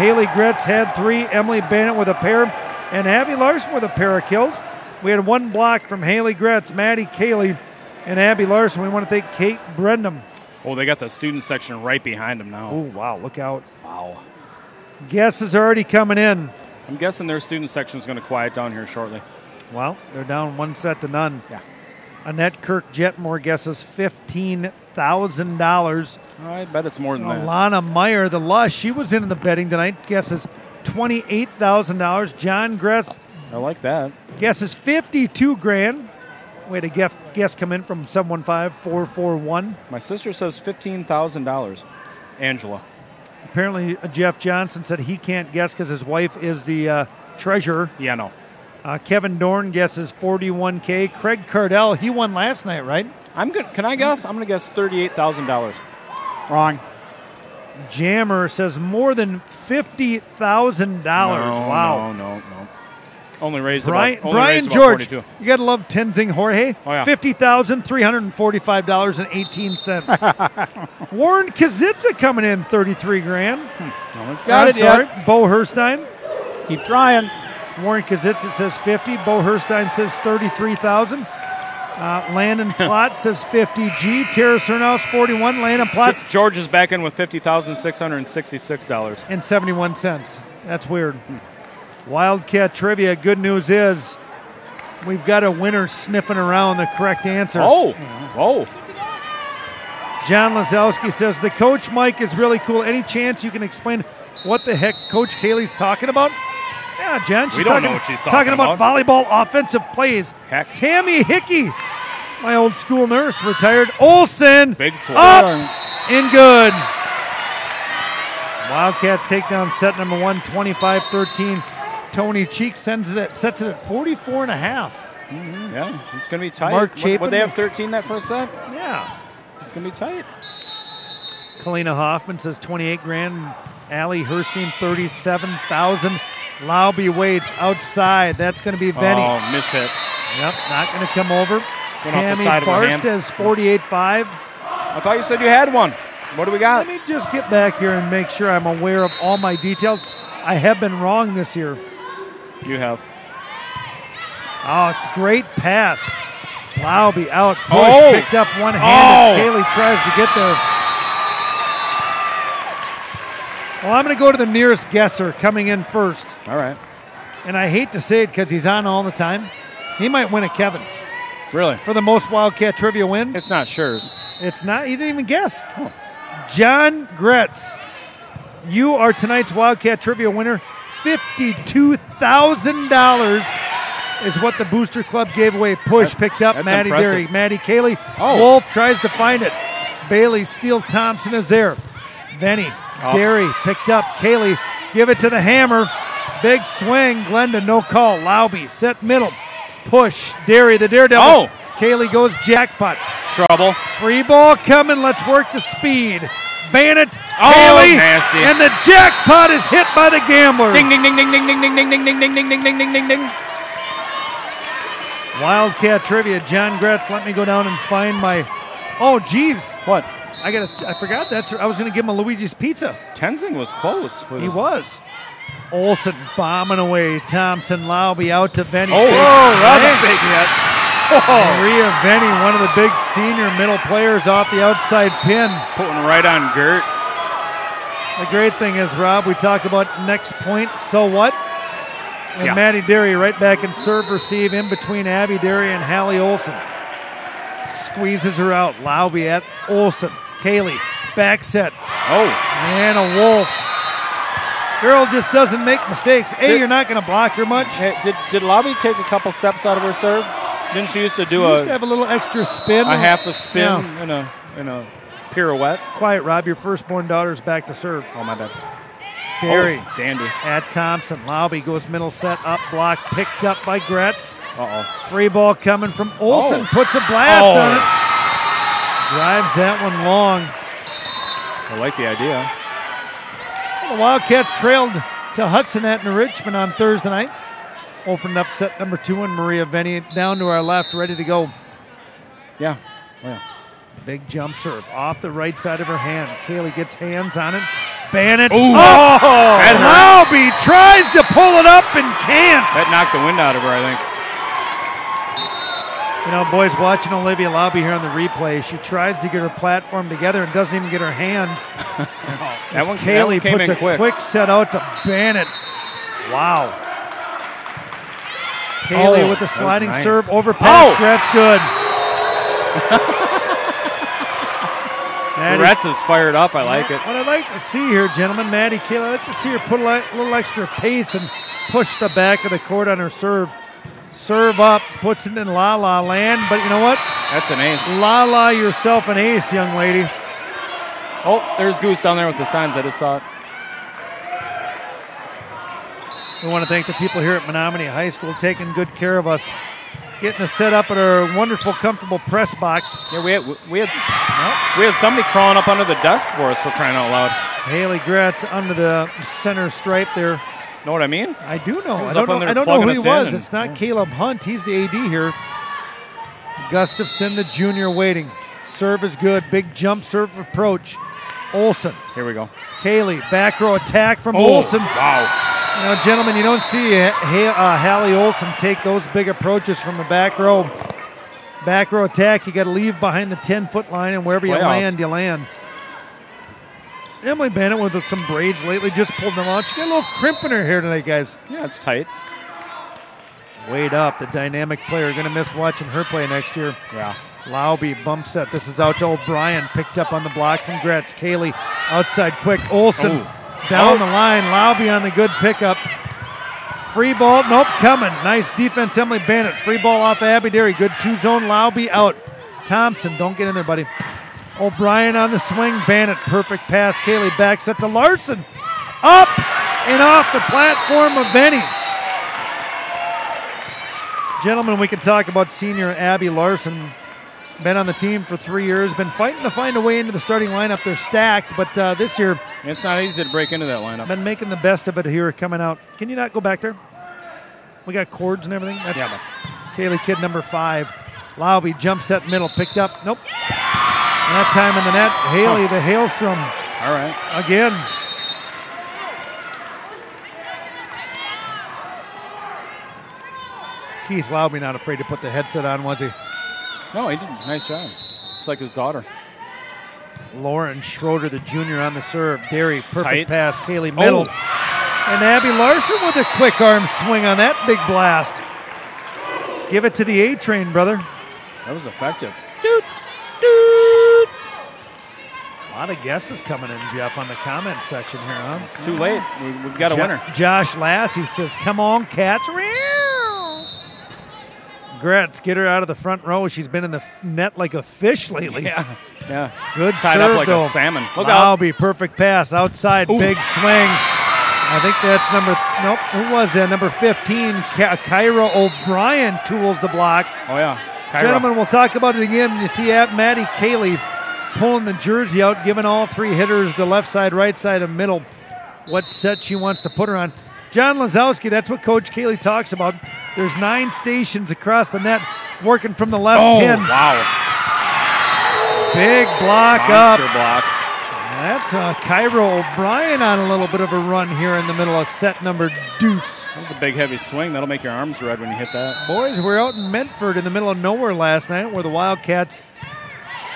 Haley Gretz had 3. Emily Bannett with a pair. And Abby Larson with a pair of kills. We had 1 block from Haley Gretz, Maddie Kaylee, and Abby Larson. We want to thank Kate Brendam. Oh, they got the student section right behind them now. Oh, wow, look out. Wow. Guesses are already coming in. I'm guessing their student section is going to quiet down here shortly. Well, they're down 1 set to none. Yeah. Annette Kirk-Jetmore guesses $15,000. I bet it's more than that. Alana Meyer, the Lush, she was in the betting tonight, guesses $28,000. John Gress I like that. guesses $52,000. We had a guess come in from 715-441. My sister says $15,000. Angela. Apparently, Jeff Johnson said he can't guess because his wife is the treasurer. Yeah, no. Kevin Dorn guesses $41K. Craig Cardell, he won last night, right? I'm good. Can I guess? I'm going to guess $38,000. Wrong. Jammer says more than $50,000. Wow. No. Only raised Brian about George, 42. you got to love Tenzing Jorge. Oh, yeah. $50,345.18. Warren Kazitza coming in $33,000. No one's Got it yet. Bo Herstein. Keep trying. Warren Kazitza says 50. Bo Herstein says 33,000. Landon Plott says 50G. Tara Cernhouse 41. Landon Plott George is back in with $50,666. and 71 cents. That's weird. Wildcat trivia, good news is we've got a winner sniffing around the correct answer. Oh, whoa. John Lazowski says, the coach mic is really cool. Any chance you can explain what the heck Coach Kaylee's talking about? Yeah, Jen, she's don't know what she's talking about volleyball offensive plays. Heck. Tammy Hickey, my old school nurse, retired. Olsen, Big swing. up and good. Wildcats take down set number 1, 25-13. Tony Cheek sets it at 44 and a half. Yeah, it's going to be tight. Mark Chapin. Would they have 13 that first set? Yeah. It's going to be tight. Kalina Hoffman says 28 grand. Allie Herstein, 37,000. Lauby waits outside. That's going to be Venny. Oh, miss hit. Yep, not going to come over. Went Tammy off the side of her hand. Barstes, 48.5. I thought you said you had one. What do we got? Let me just get back here and make sure I'm aware of all my details. I have been wrong this year. You have. Oh, great pass. Lauby out, push, Oh. picked up one-handed. Kaylee tries to get there. Well, I'm going to go to the nearest guesser coming in first. All right. And I hate to say it because he's on all the time. He might win a Kevin. Really? For the most Wildcat trivia wins. It's not Schurz. It's not. He didn't even guess. John Gretz, you are tonight's Wildcat trivia winner. $52,000 is what the Booster Club gave away. Push, picked up. That's Maddie impressive. Derry. Maddie Kaylee. Oh. Wolf tries to find it. Bailey Steele Thompson is there. Venny. Derry picked up. Kaylee, give it to the hammer. Big swing. Glenda, no call. Lauby, set middle. Push. Derry, the daredevil. Oh. Kaylee goes jackpot. Trouble. Free ball coming. Let's work the speed. Bannett. Oh, Kaylee. nasty. And the jackpot is hit by the gambler. Ding, ding, ding, ding, ding, ding, ding, ding, ding, ding, ding, ding, ding, ding, ding, ding. Wildcat trivia. John Gretz, let me go down and find my. Oh, geez. What? I forgot that. I was going to give him a Luigi's Pizza. Tenzing was close. He was. Olsen bombing away. Thompson, Lauby out to Venny. Oh, that was a big hit. Maria Venny, one of the big senior middle players off the outside pin. Putting right on Gert. The great thing is, Rob, we talk about next point, so what? And Maddie Derry right back in serve receive in between Abby Derry and Hallie Olsen. Squeezes her out. Lauby at Olsen. Kaylee, back set. Oh. And a Wolf. Girl just doesn't make mistakes. You're not going to block her much. Hey, did Lobby take a couple steps out of her serve? Didn't she used to do used to have a little extra spin. a half a spin in a pirouette? Quiet, Rob. Your firstborn daughter's back to serve. Oh, my bad. Derry dandy. at Thompson. Lauby goes middle set, up block, picked up by Gretz. Uh-oh. Free ball coming from Olsen. Puts a blast on it. Drives that one long. I like the idea. The Wildcats trailed to Hudson at New Richmond on Thursday night. Opened up set number 2 and Maria Venny down to our left, ready to go. Yeah. Oh, yeah. Big jump serve off the right side of her hand. Kaylee gets hands on it. Bannett. Ooh. Lauby tries to pull it up and can't. That knocked the wind out of her, I think. You know, boys, watching Olivia Lauby here on the replay, she tries to get her platform together and doesn't even get her hands. Kaylee puts a quick set out to Bannett. Wow. Kaylee with the sliding serve, overpass. Gretz good. Gretz is fired up. I like it. What I'd like to see here, gentlemen, Maddie Kaylee, let's just see her put a little extra pace and push the back of the court on her serve. Serve up, puts it in la-la land, but you know what? That's an ace. La-la yourself an ace, young lady. Oh, there's Goose down there with the signs. I just saw it. We want to thank the people here at Menomonie High School taking good care of us, getting us set up at our wonderful, comfortable press box. Yeah, we had somebody crawling up under the desk for us, for crying out loud. Haley Gretz under the center stripe there. Know what I mean? I do know. I don't know who he was. It's not Caleb Hunt. He's the AD here. Gustafson, the junior, waiting. Serve is good. Big jump serve approach. Olsen. Here we go. Kaylee, back row attack from Olsen. Wow. You know, gentlemen, you don't see Hallie Olsen take those big approaches from the back row. Back row attack, you got to leave behind the 10-foot line, and wherever you land, you land. Emily Bennett with some braids lately, just pulled them out. She got a little crimp in her hair tonight, guys. Yeah, it's tight. Wade up, the dynamic player. Going to miss watching her play next year. Yeah. Lauby bump set. This is out to O'Brien. Picked up on the block from Gretz. Kaylee outside quick. Olsen down the line. Lauby on the good pickup. Free ball. Nope, coming. Nice defense, Emily Bennett. Free ball off Abby Derry. Good two-zone. Lauby out. Thompson, don't get in there, buddy. O'Brien on the swing. Bennett, perfect pass. Kaylee back set to Larson. Up and off the platform of Benny. Gentlemen, we can talk about senior Abby Larson. Been on the team for 3 years. Been fighting to find a way into the starting lineup. They're stacked, but this year... It's not easy to break into that lineup. Been making the best of it here coming out. Can you not go back there? We got cords and everything. That's Kaylee Kidd, number 5. Lauby, jump set middle, picked up. Nope. That time in the net, Haley, the Hailstrom. All right. Again. Keith Lauby not afraid to put the headset on, was he? No, he did. Nice job. It's like his daughter. Lauren Schroeder, the junior, on the serve. Derry, perfect Tight. pass. Kaylee, middle. And Abby Larson with a quick arm swing on that big blast. Give it to the A-train, brother. That was effective. Doot, doot. A lot of guesses coming in, Jeff, on the comment section here, huh? It's too late. We've got a winner. Josh Lassie says, come on, Cats. Gretz, get her out of the front row. She's been in the net like a fish lately. Yeah. Good Tied serve, up like though. a salmon. Look out. Lauby, perfect pass. Outside, big swing. I think that's who was that? Number 15, Kyra O'Brien tools the block. Oh, yeah. Kyra. Gentlemen, we'll talk about it again. You see Maddie Kaylee pulling the jersey out, giving all 3 hitters the left side, right side, and middle what set she wants to put her on. John Lazowski, that's what Coach Kaylee talks about. There's 9 stations across the net working from the left pin. Wow. Big block Monster up. block. That's Kyra O'Brien on a little bit of a run here in the middle of set number deuce. That was a big, heavy swing. That'll make your arms red when you hit that. Boys, we're out in Medford in the middle of nowhere last night where the Wildcats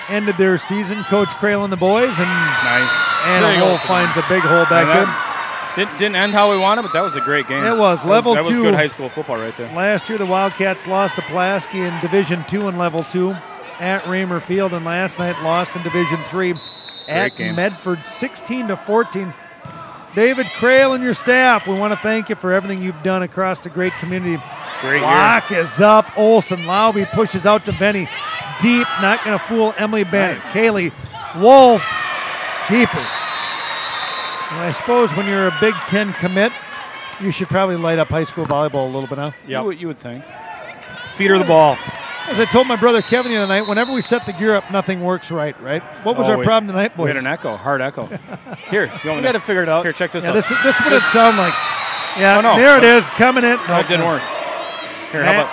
ended their season. Coach Crail and the boys. And Anna Hole finds a big hole back in. Didn't end how we wanted, but that was a great game. It was. Level 2. That was good high school football right there. Last year, the Wildcats lost to Pulaski in Division 2 in Level 2 at Raymer Field, and last night lost in Division 3 at Medford 16-14. David Crail and your staff, we want to thank you for everything you've done across the great community. Great Block is up. Olsen. Lauby pushes out to Benny. Deep. Not going to fool Emily Bennett. Nice. Haley. Wolf. Jeepers. And I suppose when you're a Big Ten commit, you should probably light up high school volleyball a little bit now. Yeah, you would think. Feed her the ball. As I told my brother Kevin the other night, whenever we set the gear up, nothing works right? What was our problem tonight, boys? We had an echo, hard echo. Here, we got to figure it out. Here, check this Yeah, out. this is what it sounds like. Yeah, Oh, no. there it is, coming in. No, it didn't work. Here, how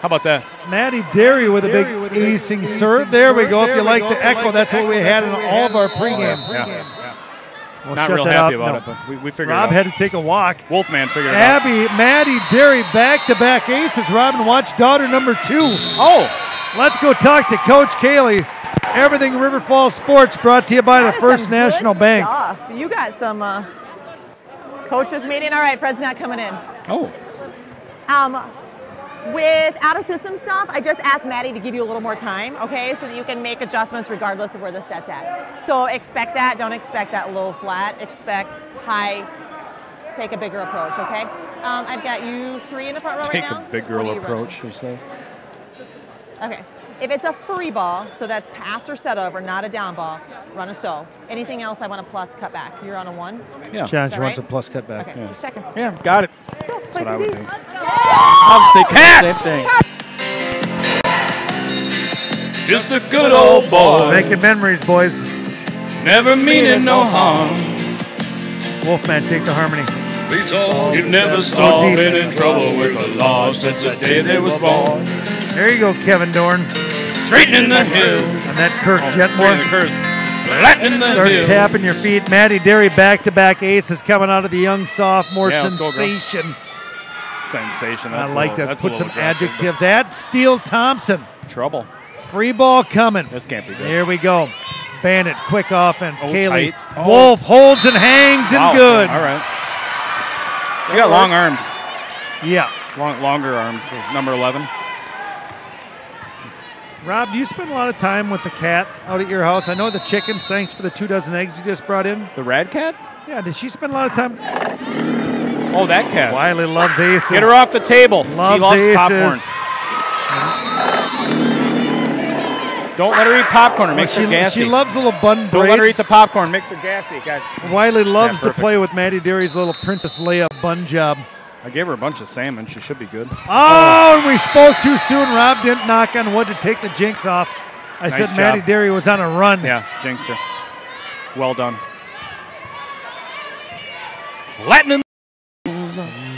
about that? Maddie Derry with a big acing serve. There we go. If you like the echo, that's what we had in all of our pregame. Yeah. We'll Not shut real that happy out. about it, but we figured Rob it out. had to take a walk. Wolfman figured it out. Maddie Derry back-to-back aces. Robin Watch, daughter number 2. Oh! Let's go talk to Coach Kaylee. Everything River Falls Sports brought to you by the First National Bank. You got some coaches meeting. All right, Fred's not coming in. Oh. With out-of-system stuff, I just asked Maddie to give you a little more time, okay, so that you can make adjustments regardless of where the set's at. So expect that. Don't expect that low flat. Expect high. Take a bigger approach, okay? I've got you 3 in the front row right now. Take a bigger approach, she says. Okay. If it's a free ball, so that's pass or set over, not a down ball, run a so. Anything else I want a plus cut back. You're on a 1? Yeah. John, she wants a plus cut back. Okay, just checking. Yeah, got it. Let's go. Play That's what I some would D. do. I was thinking the same thing. Just a good old boy. Making memories, boys. Never meaning no harm. Wolfman, take the harmony. You never saw been in trouble with the law since the day they was born. There you go, Kevin Dorn. Straightening the hill. And that Kirk Jetmore. Flattening the Start hill. tapping your feet. Maddie Derry back-to-back aces coming out of the young sophomore. Yeah, let's go, girl. Sensation. Sensation. I That's like to that's put a some little aggressive, adjectives. At Steele Thompson. but Trouble. Free ball coming. This can't be good. Here we go. Bandit, quick offense. Oh, Kaylee. tight. Oh. Wolf holds and hangs Wow. and good. All right. She got long arms. Yeah. Longer arms. So number 11. Rob, do you spend a lot of time with the cat out at your house? I know the chickens, thanks for the 2 dozen eggs you just brought in. The rad cat? Yeah, does she spend a lot of time? Oh, that cat. Wiley loves aces. Get her off the table. She loves aces. popcorn. Don't let her eat popcorn. It makes her gassy. She loves little bun braids. Don't let her eat the popcorn. It makes her gassy, guys. Wiley loves to perfect. play with Maddie Derry's little Princess Leia bun job. I gave her a bunch of salmon. She should be good. Oh, and we spoke too soon. Rob didn't knock on wood to take the jinx off. I Nice said job. Maddie Derry was on a run. Yeah, jinxed her. Well done. Flattening.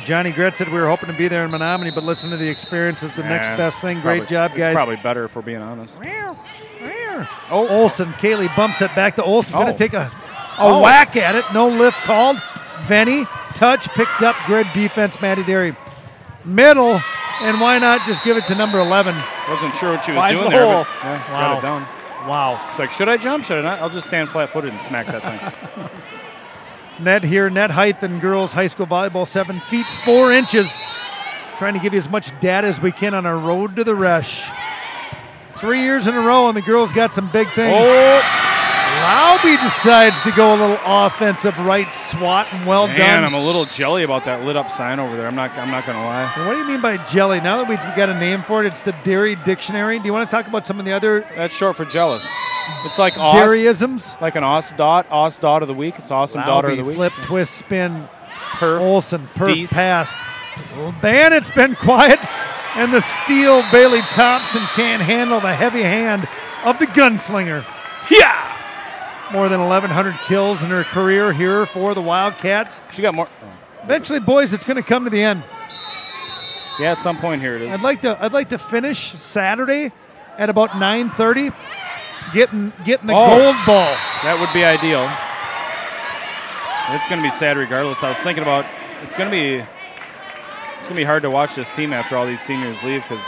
Johnny Gretz said we were hoping to be there in Menomonie, but listen to the experience is the next best thing. Great job, guys. It's probably better if we're being honest. Oh, Olsen. Kaylee bumps it back to Olsen. Going Oh. to take a whack at it. No lift called. Venny, touch, picked up. Good defense, Maddie Derry. Middle, and why not just give it to number 11? Wasn't sure what she was Finds doing the there. hole. But, yeah, Wow. got it done. Wow. It's like, should I jump? Should I not? I'll just stand flat-footed and smack that thing. Net here, net height in girls high school volleyball, 7 feet 4 inches. Trying to give you as much data as we can on our road to the rush. 3 years in a row, and the girls got some big things. Oh, Lauby decides to go a little offensive right swat, and well man, done. I'm a little jelly about that lit up sign over there. I'm not going to lie. What do you mean by jelly? Now that we've got a name for it, it's the Dairy Dictionary. Do you want to talk about some of the other That's short for jealous. It's like Oz, dairyisms? like an Oz dot of the week. It's awesome daughter of the Lauby, week. flip, twist, spin. Perf. Olsen, perf, Dees. pass. Well, Bandit's been quiet, and the steal, Bailey Thompson can't handle the heavy hand of the gunslinger. Yeah. More than 1,100 kills in her career here for the Wildcats. She got more. Eventually, boys, it's going to come to the end. Yeah, at some point here it is. I'd like to finish Saturday at about 9:30, getting the gold ball. That would be ideal. It's going to be sad regardless. I was thinking about it's going to be hard to watch this team after all these seniors leave because,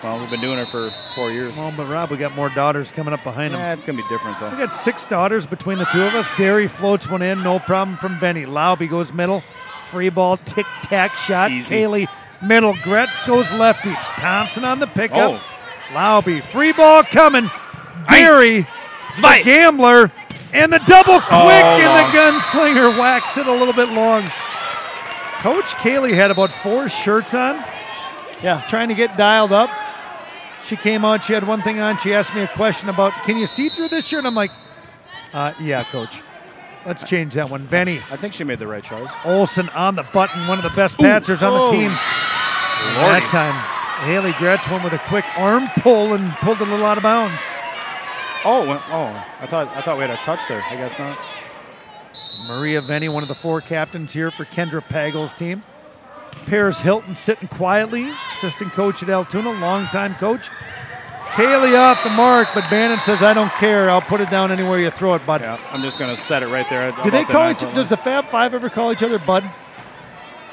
well, we've been doing it for 4 years. Well, but Rob, we got more daughters coming up behind them. Yeah, it's going to be different though. We got 6 daughters between the two of us. Derry floats one in, no problem from Venny. Lauby goes middle, free ball, tic-tac shot. Easy. Kaylee middle, Gretz goes lefty. Thompson on the pickup. Oh. Lauby, free ball coming. Derry, the Zwei. gambler, and the double quick, and long. the gunslinger whacks it a little bit long. Coach Kaylee had about 4 shirts on, Yeah. trying to get dialed up. She came on, she had one thing on, she asked me a question about, can you see through this shirt? I'm like, yeah, Coach. Let's change that one. Venny, I think she made the right choice. Olsen on the button, one of the best passers on the team. Lordy. That time, Haley Gretz went with a quick arm pull and pulled it a little out of bounds. I thought we had a touch there. I guess not. Maria Venny, one of the 4 captains here for Kendra Pagel's team. Paris Hilton sitting quietly, assistant coach at Altoona, longtime coach. Kaylee off the mark, but Bannon says, I don't care. I'll put it down anywhere you throw it, bud. Yeah, I'm just going to set it right there. Do they call each? Does the Fab Five ever call each other bud?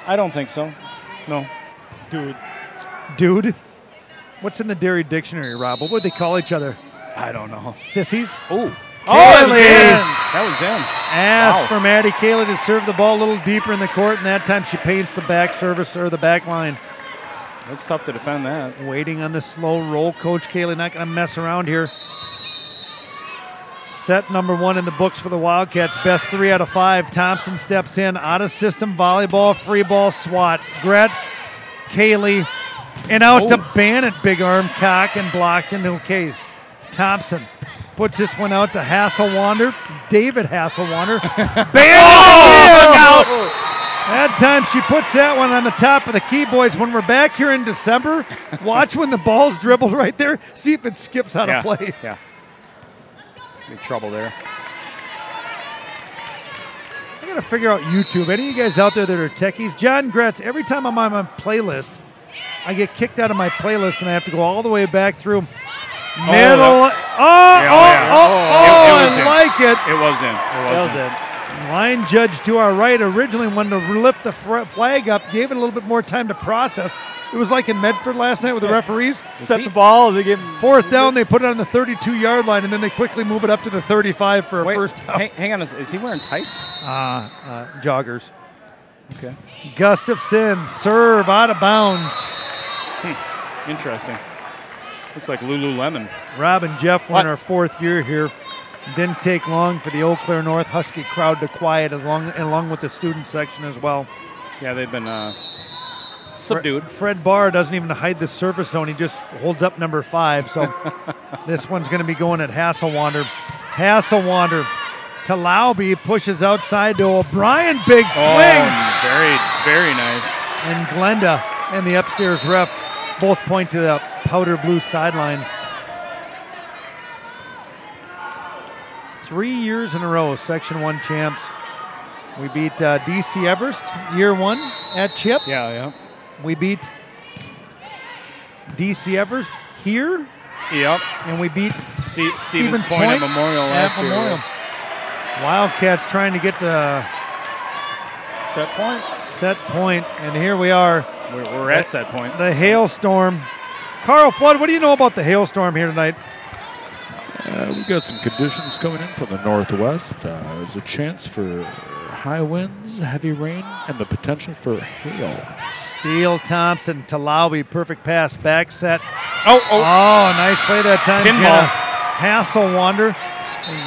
I don't think so. No. Dude? What's in the Dairy Dictionary, Rob? What would they call each other? I don't know. Sissies? Oh, Kaylee! that was in. Ask Wow. for Maddie Kaylee to serve the ball a little deeper in the court, and that time she paints the back service or the back line. It's tough to defend that. Waiting on the slow roll. Coach Kaylee not going to mess around here. Set number 1 in the books for the Wildcats. Best 3 out of 5. Thompson steps in. Out of system volleyball, free ball, swat. Gretz, Kaylee, and out to Bannon. Big arm cock and blocked into a case. Thompson puts this one out to Hasselwander. David Hasselwander. Bannon! Out! That time she puts that one on the top of the key, boys. When we're back here in December, watch when the ball's dribbled right there. See if it skips out of play. Yeah. Big trouble there. I got to figure out YouTube. Any of you guys out there that are techies? John Gretz, every time I'm on my playlist, I get kicked out of my playlist and I have to go all the way back through. Middle. I like it. It was in. It was in. Line judge to our right originally wanted to lift the flag up, gave it a little bit more time to process. It was like in Medford last night with the referees. Set the ball. They give him 4th down. They put it on the 32-yard line, and then they quickly move it up to the 35 for a first down. Hang on. Is he wearing tights? Joggers. Okay. Gustafson, serve out of bounds. Interesting. Looks like Lululemon. Rob and Jeff were in our 4th year here. Didn't take long for the Eau Claire North Husky crowd to quiet along with the student section as well. Yeah, they've been subdued. Fred Barr doesn't even hide the service zone. He just holds up number 5. So this one's going to be going at Hasselwander. Hasselwander to Lauby, pushes outside to O'Brien. Big swing. Oh, very, very nice. And Glenda and the upstairs ref both point to the powder blue sideline. 3 years in a row, Section 1 champs. We beat DC Everest, year 1 at Chip. Yeah. We beat DC Everest here. Yep. And we beat Stevens Point at Memorial last year. Yeah. Wildcats trying to get to set point, and here we are. We're at set point. The hailstorm. Carl Flood, what do you know about the hailstorm here tonight? We've got some conditions coming in from the northwest. There's a chance for high winds, heavy rain, and the potential for hail. Steele Thompson to Lauby, perfect pass, back set. Oh, nice play that time. Pinball. Hasselwander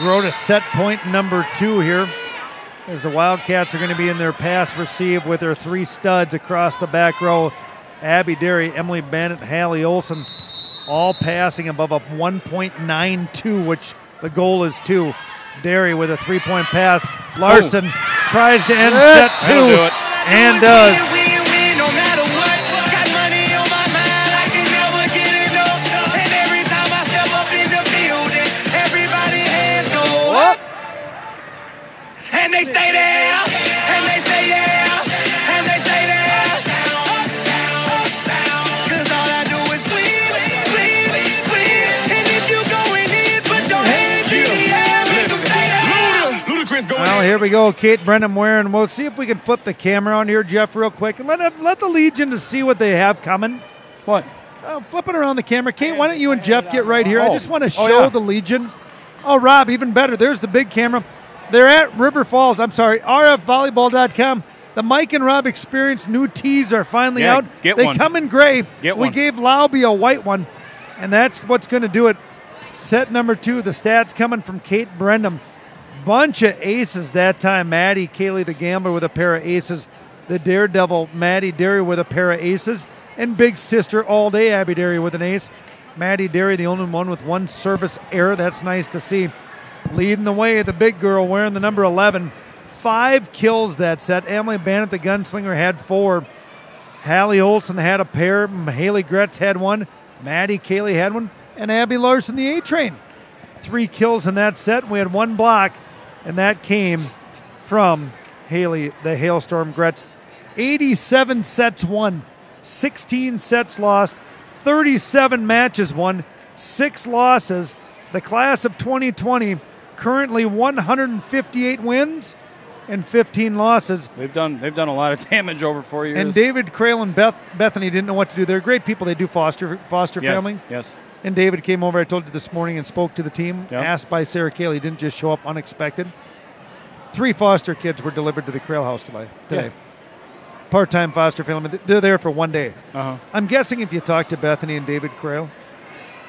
wrote a set point number 2 here, as the Wildcats are going to be in their pass receive with their 3 studs across the back row. Abby Derry, Emily Bennett, Hallie Olson, all passing above a 1.92, which the goal is 2. Derry with a 3-point pass. Larson tries to end set 2 and does. And they stay there, and they say yeah, and they say there. Cause all I do is win. And if you going in, put your hands in the air, make them stay there. Ludacris going in. Well, here we go. Kate Brennan wearing. We'll see if we can flip the camera on here, Jeff, real quick. And let the Legion to see what they have coming. What? Flip it around the camera. Kate, why don't you and Jeff get right here? I just want to show the Legion. Oh, Rob, even better. There's the big camera. They're at River Falls. RFvolleyball.com. The Mike and Rob Experience new tees are finally out. They come in gray. We gave Lauby a white one, and that's what's going to do it. Set number 2, the stats coming from Kate Brendam. Bunch of aces that time. Maddie Kaylee, the gambler, with a pair of aces. The daredevil, Maddie Derry, with a pair of aces. And big sister all day, Abby Derry, with an ace. Maddie Derry, the only one with 1 service error. That's nice to see. Leading the way, the big girl wearing the number 11. 5 kills that set. Emily Bannett, the gunslinger, had 4. Hallie Olson had a pair. Haley Gretz had 1. Maddie Kaylee had 1. And Abby Larson, the A-Train. 3 kills in that set. We had 1 block, and that came from Haley, the Hailstorm Gretz. 87 sets won. 16 sets lost. 37 matches won. 6 losses. The class of 2020, currently 158 wins and 15 losses. They've done a lot of damage over 4 years. And David Crail and Bethany didn't know what to do. They're great people. They do foster family. Yes. And David came over, I told you this morning, and spoke to the team. Asked by Sarah Cayley. Didn't just show up unexpected. 3 foster kids were delivered to the Crail house today. Yeah. Part-time foster family. They're there for 1 day. Uh-huh. I'm guessing if you talk to Bethany and David Crail,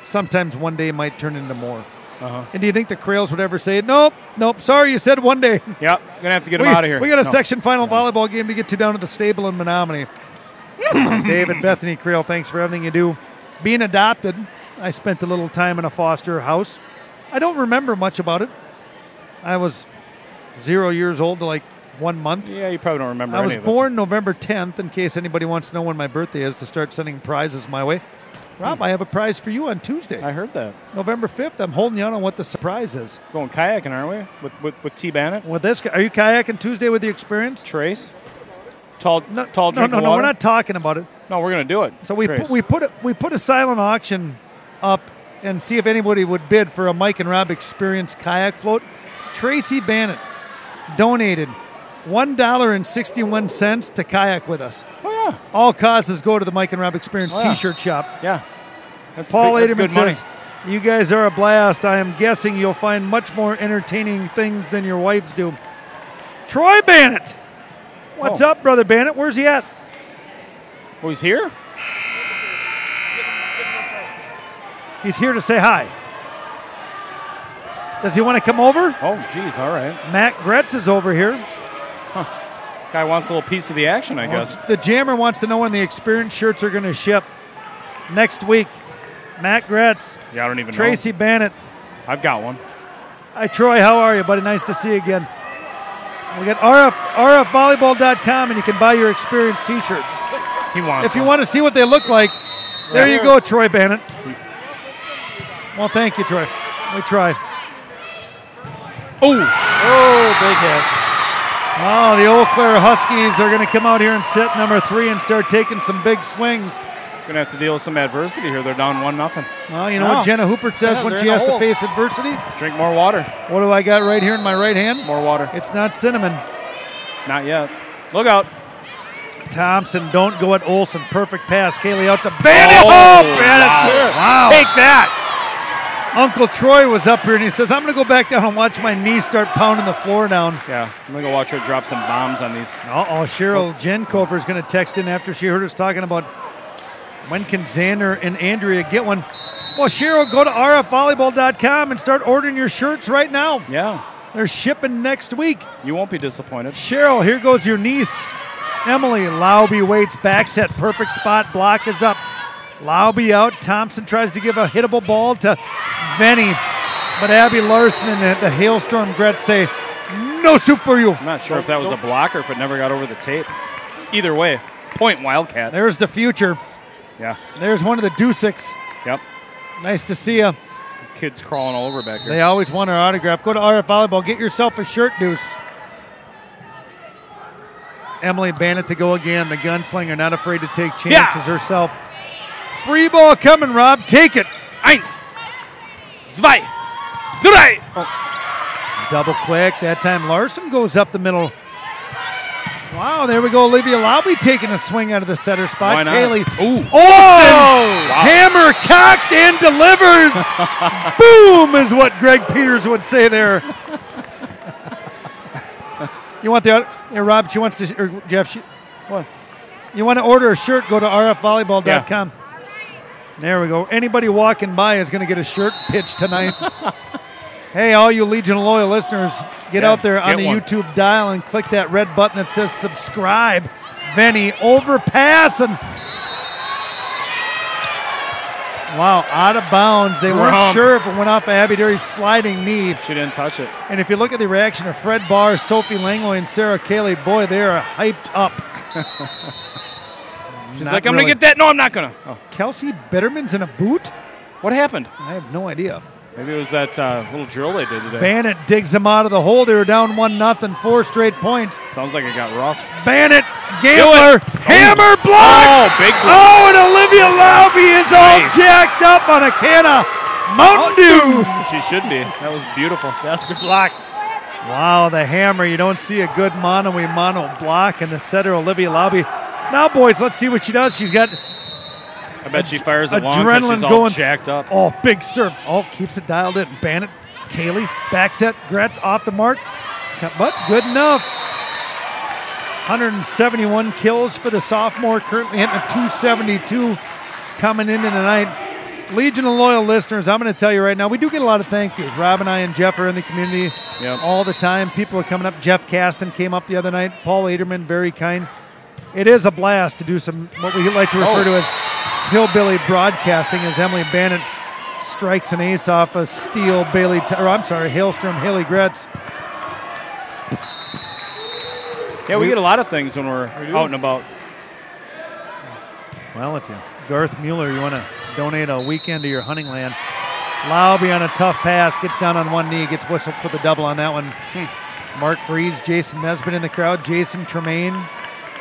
sometimes 1 day might turn into more. Uh-huh. And do you think the Crails would ever say, nope, sorry, you said 1 day? Yeah, going to have to get them out of here. We got a section final volleyball game to get to down to the stable in Menomonie. David, Bethany, Crail, thanks for everything you do. Being adopted, I spent a little time in a foster house. I don't remember much about it. I was 0 years old to like 1 month. Yeah, you probably don't remember I was any of it. born November 10th, in case anybody wants to know when my birthday is, to start sending prizes my way. Rob, I have a prize for you on Tuesday. I heard that. November 5th. I'm holding you out on what the surprise is. Going kayaking, aren't we? With T. Bannett? With this guy. Are you kayaking Tuesday with the Experience? Trace? Tall drink of No, water? we're not talking about it. No, we're going to do it. So we put a silent auction up and see if anybody would bid for a Mike and Rob Experience kayak float. Tracy Bannett donated $1.61 to kayak with us. Oh, yeah. Yeah. All causes go to the Mike and Rob Experience Oh, yeah. T-shirt shop. Yeah. That's Paul that's Aderman good money. says, you guys are a blast. I am guessing you'll find much more entertaining things than your wives do. Troy Bannett. What's up, Brother Bannett? Where's he at? Oh, he's here? He's here to say hi. Does he want to come over? Oh, geez, all right. Matt Gretz is over here. Guy wants a little piece of the action, I guess. The Jammer wants to know when the Experience shirts are going to ship. Next week. Matt Gretz. Yeah, I don't even Tracy know. Bannett. I've got one. Hi, Troy. How are you, buddy? Nice to see you again. We got rfvolleyball.com, and you can buy your Experience T-shirts. He wants If you want to see what they look like, there you go, Troy Bannett. Well, thank you, Troy. We try. Oh, big hit. Oh, the Eau Claire Huskies are going to come out here in set number 3 and start taking some big swings. Going to have to deal with some adversity here. They're down 1-0. Well, you know what Jenna Hooper says when she has to face adversity? Drink more water. What do I got right here in my right hand? More water. It's not cinnamon. Not yet. Look out. Thompson, don't go at Olsen. Perfect pass. Kaylee out to Bannett. Oh, Bannett. wow. Take that. Uncle Troy was up here, and he says, I'm going to go back down and watch my knee start pounding the floor down. Yeah, I'm going to go watch her drop some bombs on these. Cheryl Jenkover is going to text in after she heard us talking about when can Xander and Andrea get one. Well, Cheryl, go to rfvolleyball.com and start ordering your shirts right now. Yeah. They're shipping next week. You won't be disappointed. Cheryl, here goes your niece. Emily Lauby waits, back set, perfect spot, block is up. Lauby out, Thompson tries to give a hittable ball to Venny, but Abby Larson and the Hailstorm Gretz say, no soup for you. I'm not sure if that was a block or if it never got over the tape. Either way, point Wildcat. There's the future. Yeah. There's one of the Duseks. Yep. Nice to see you. Kids crawling all over back here. They always want our autograph. Go to RF Volleyball. Get yourself a shirt, Deuce. Emily Bannett to go again. The gunslinger, not afraid to take chances herself. Free ball coming, Rob. Take it. 1, 2, 3. Oh. Double quick. That time Larson goes up the middle. Wow, there we go. Olivia Lauby taking a swing out of the setter spot. Why not? Kaylee. Ooh. Wow. Hammer cocked and delivers. Boom is what Greg Peters would say there. You want the Rob, she wants to, or Jeff, what? You want to order a shirt, go to rfvolleyball.com. Yeah. There we go. Anybody walking by is going to get a shirt pitched tonight. Hey, all you Legion of Loyal listeners, get out there on the YouTube dial and click that red button that says subscribe. Venny overpass and wow, out of bounds. They weren't sure if it went off Abby Derry's sliding knee. She didn't touch it. And if you look at the reaction of Fred Barr, Sophie Langlois, and Sarah Cayley, boy, they are hyped up. She's like, I'm going to get that. No, I'm not going to. Oh. Kelsey Bitterman's in a boot? What happened? I have no idea. Maybe it was that little drill they did today. Bannett digs them out of the hole. They were down 1-0, 4 straight points. Sounds like it got rough. Bannett, Gambler, hammer block. Oh, big block. Oh, and Olivia Lauby is all jacked up on a can of Mountain Dew. She should be. That was beautiful. That's the block. Wow, the hammer. You don't see a good mono block in the setter, Olivia Lauby. Now, boys, let's see what she does. She's got I bet she fires it long because she's all going, jacked up. Oh, big serve. Oh, keeps it dialed in. Bannett, Kaylee, back set, Gretz off the mark. But good enough. 171 kills for the sophomore, currently hitting a 272 coming into tonight. Legion of Loyal listeners, I'm going to tell you right now, we do get a lot of thank yous. Rob and I and Jeff are in the community all the time. People are coming up. Jeff Caston came up the other night. Paul Aderman, very kind. It is a blast to do some, what we like to refer to as hillbilly broadcasting, as Emily Bannett strikes an ace off a steal Hailstrom, Haley Gretz. Yeah, we get a lot of things when we're out and about. Well, if you, Garth Mueller, you want to donate a weekend to your hunting land. Lauby on a tough pass, gets down on one knee, gets whistled for the double on that one. Mark Breeze, Jason Nesbitt in the crowd, Jason Tremaine.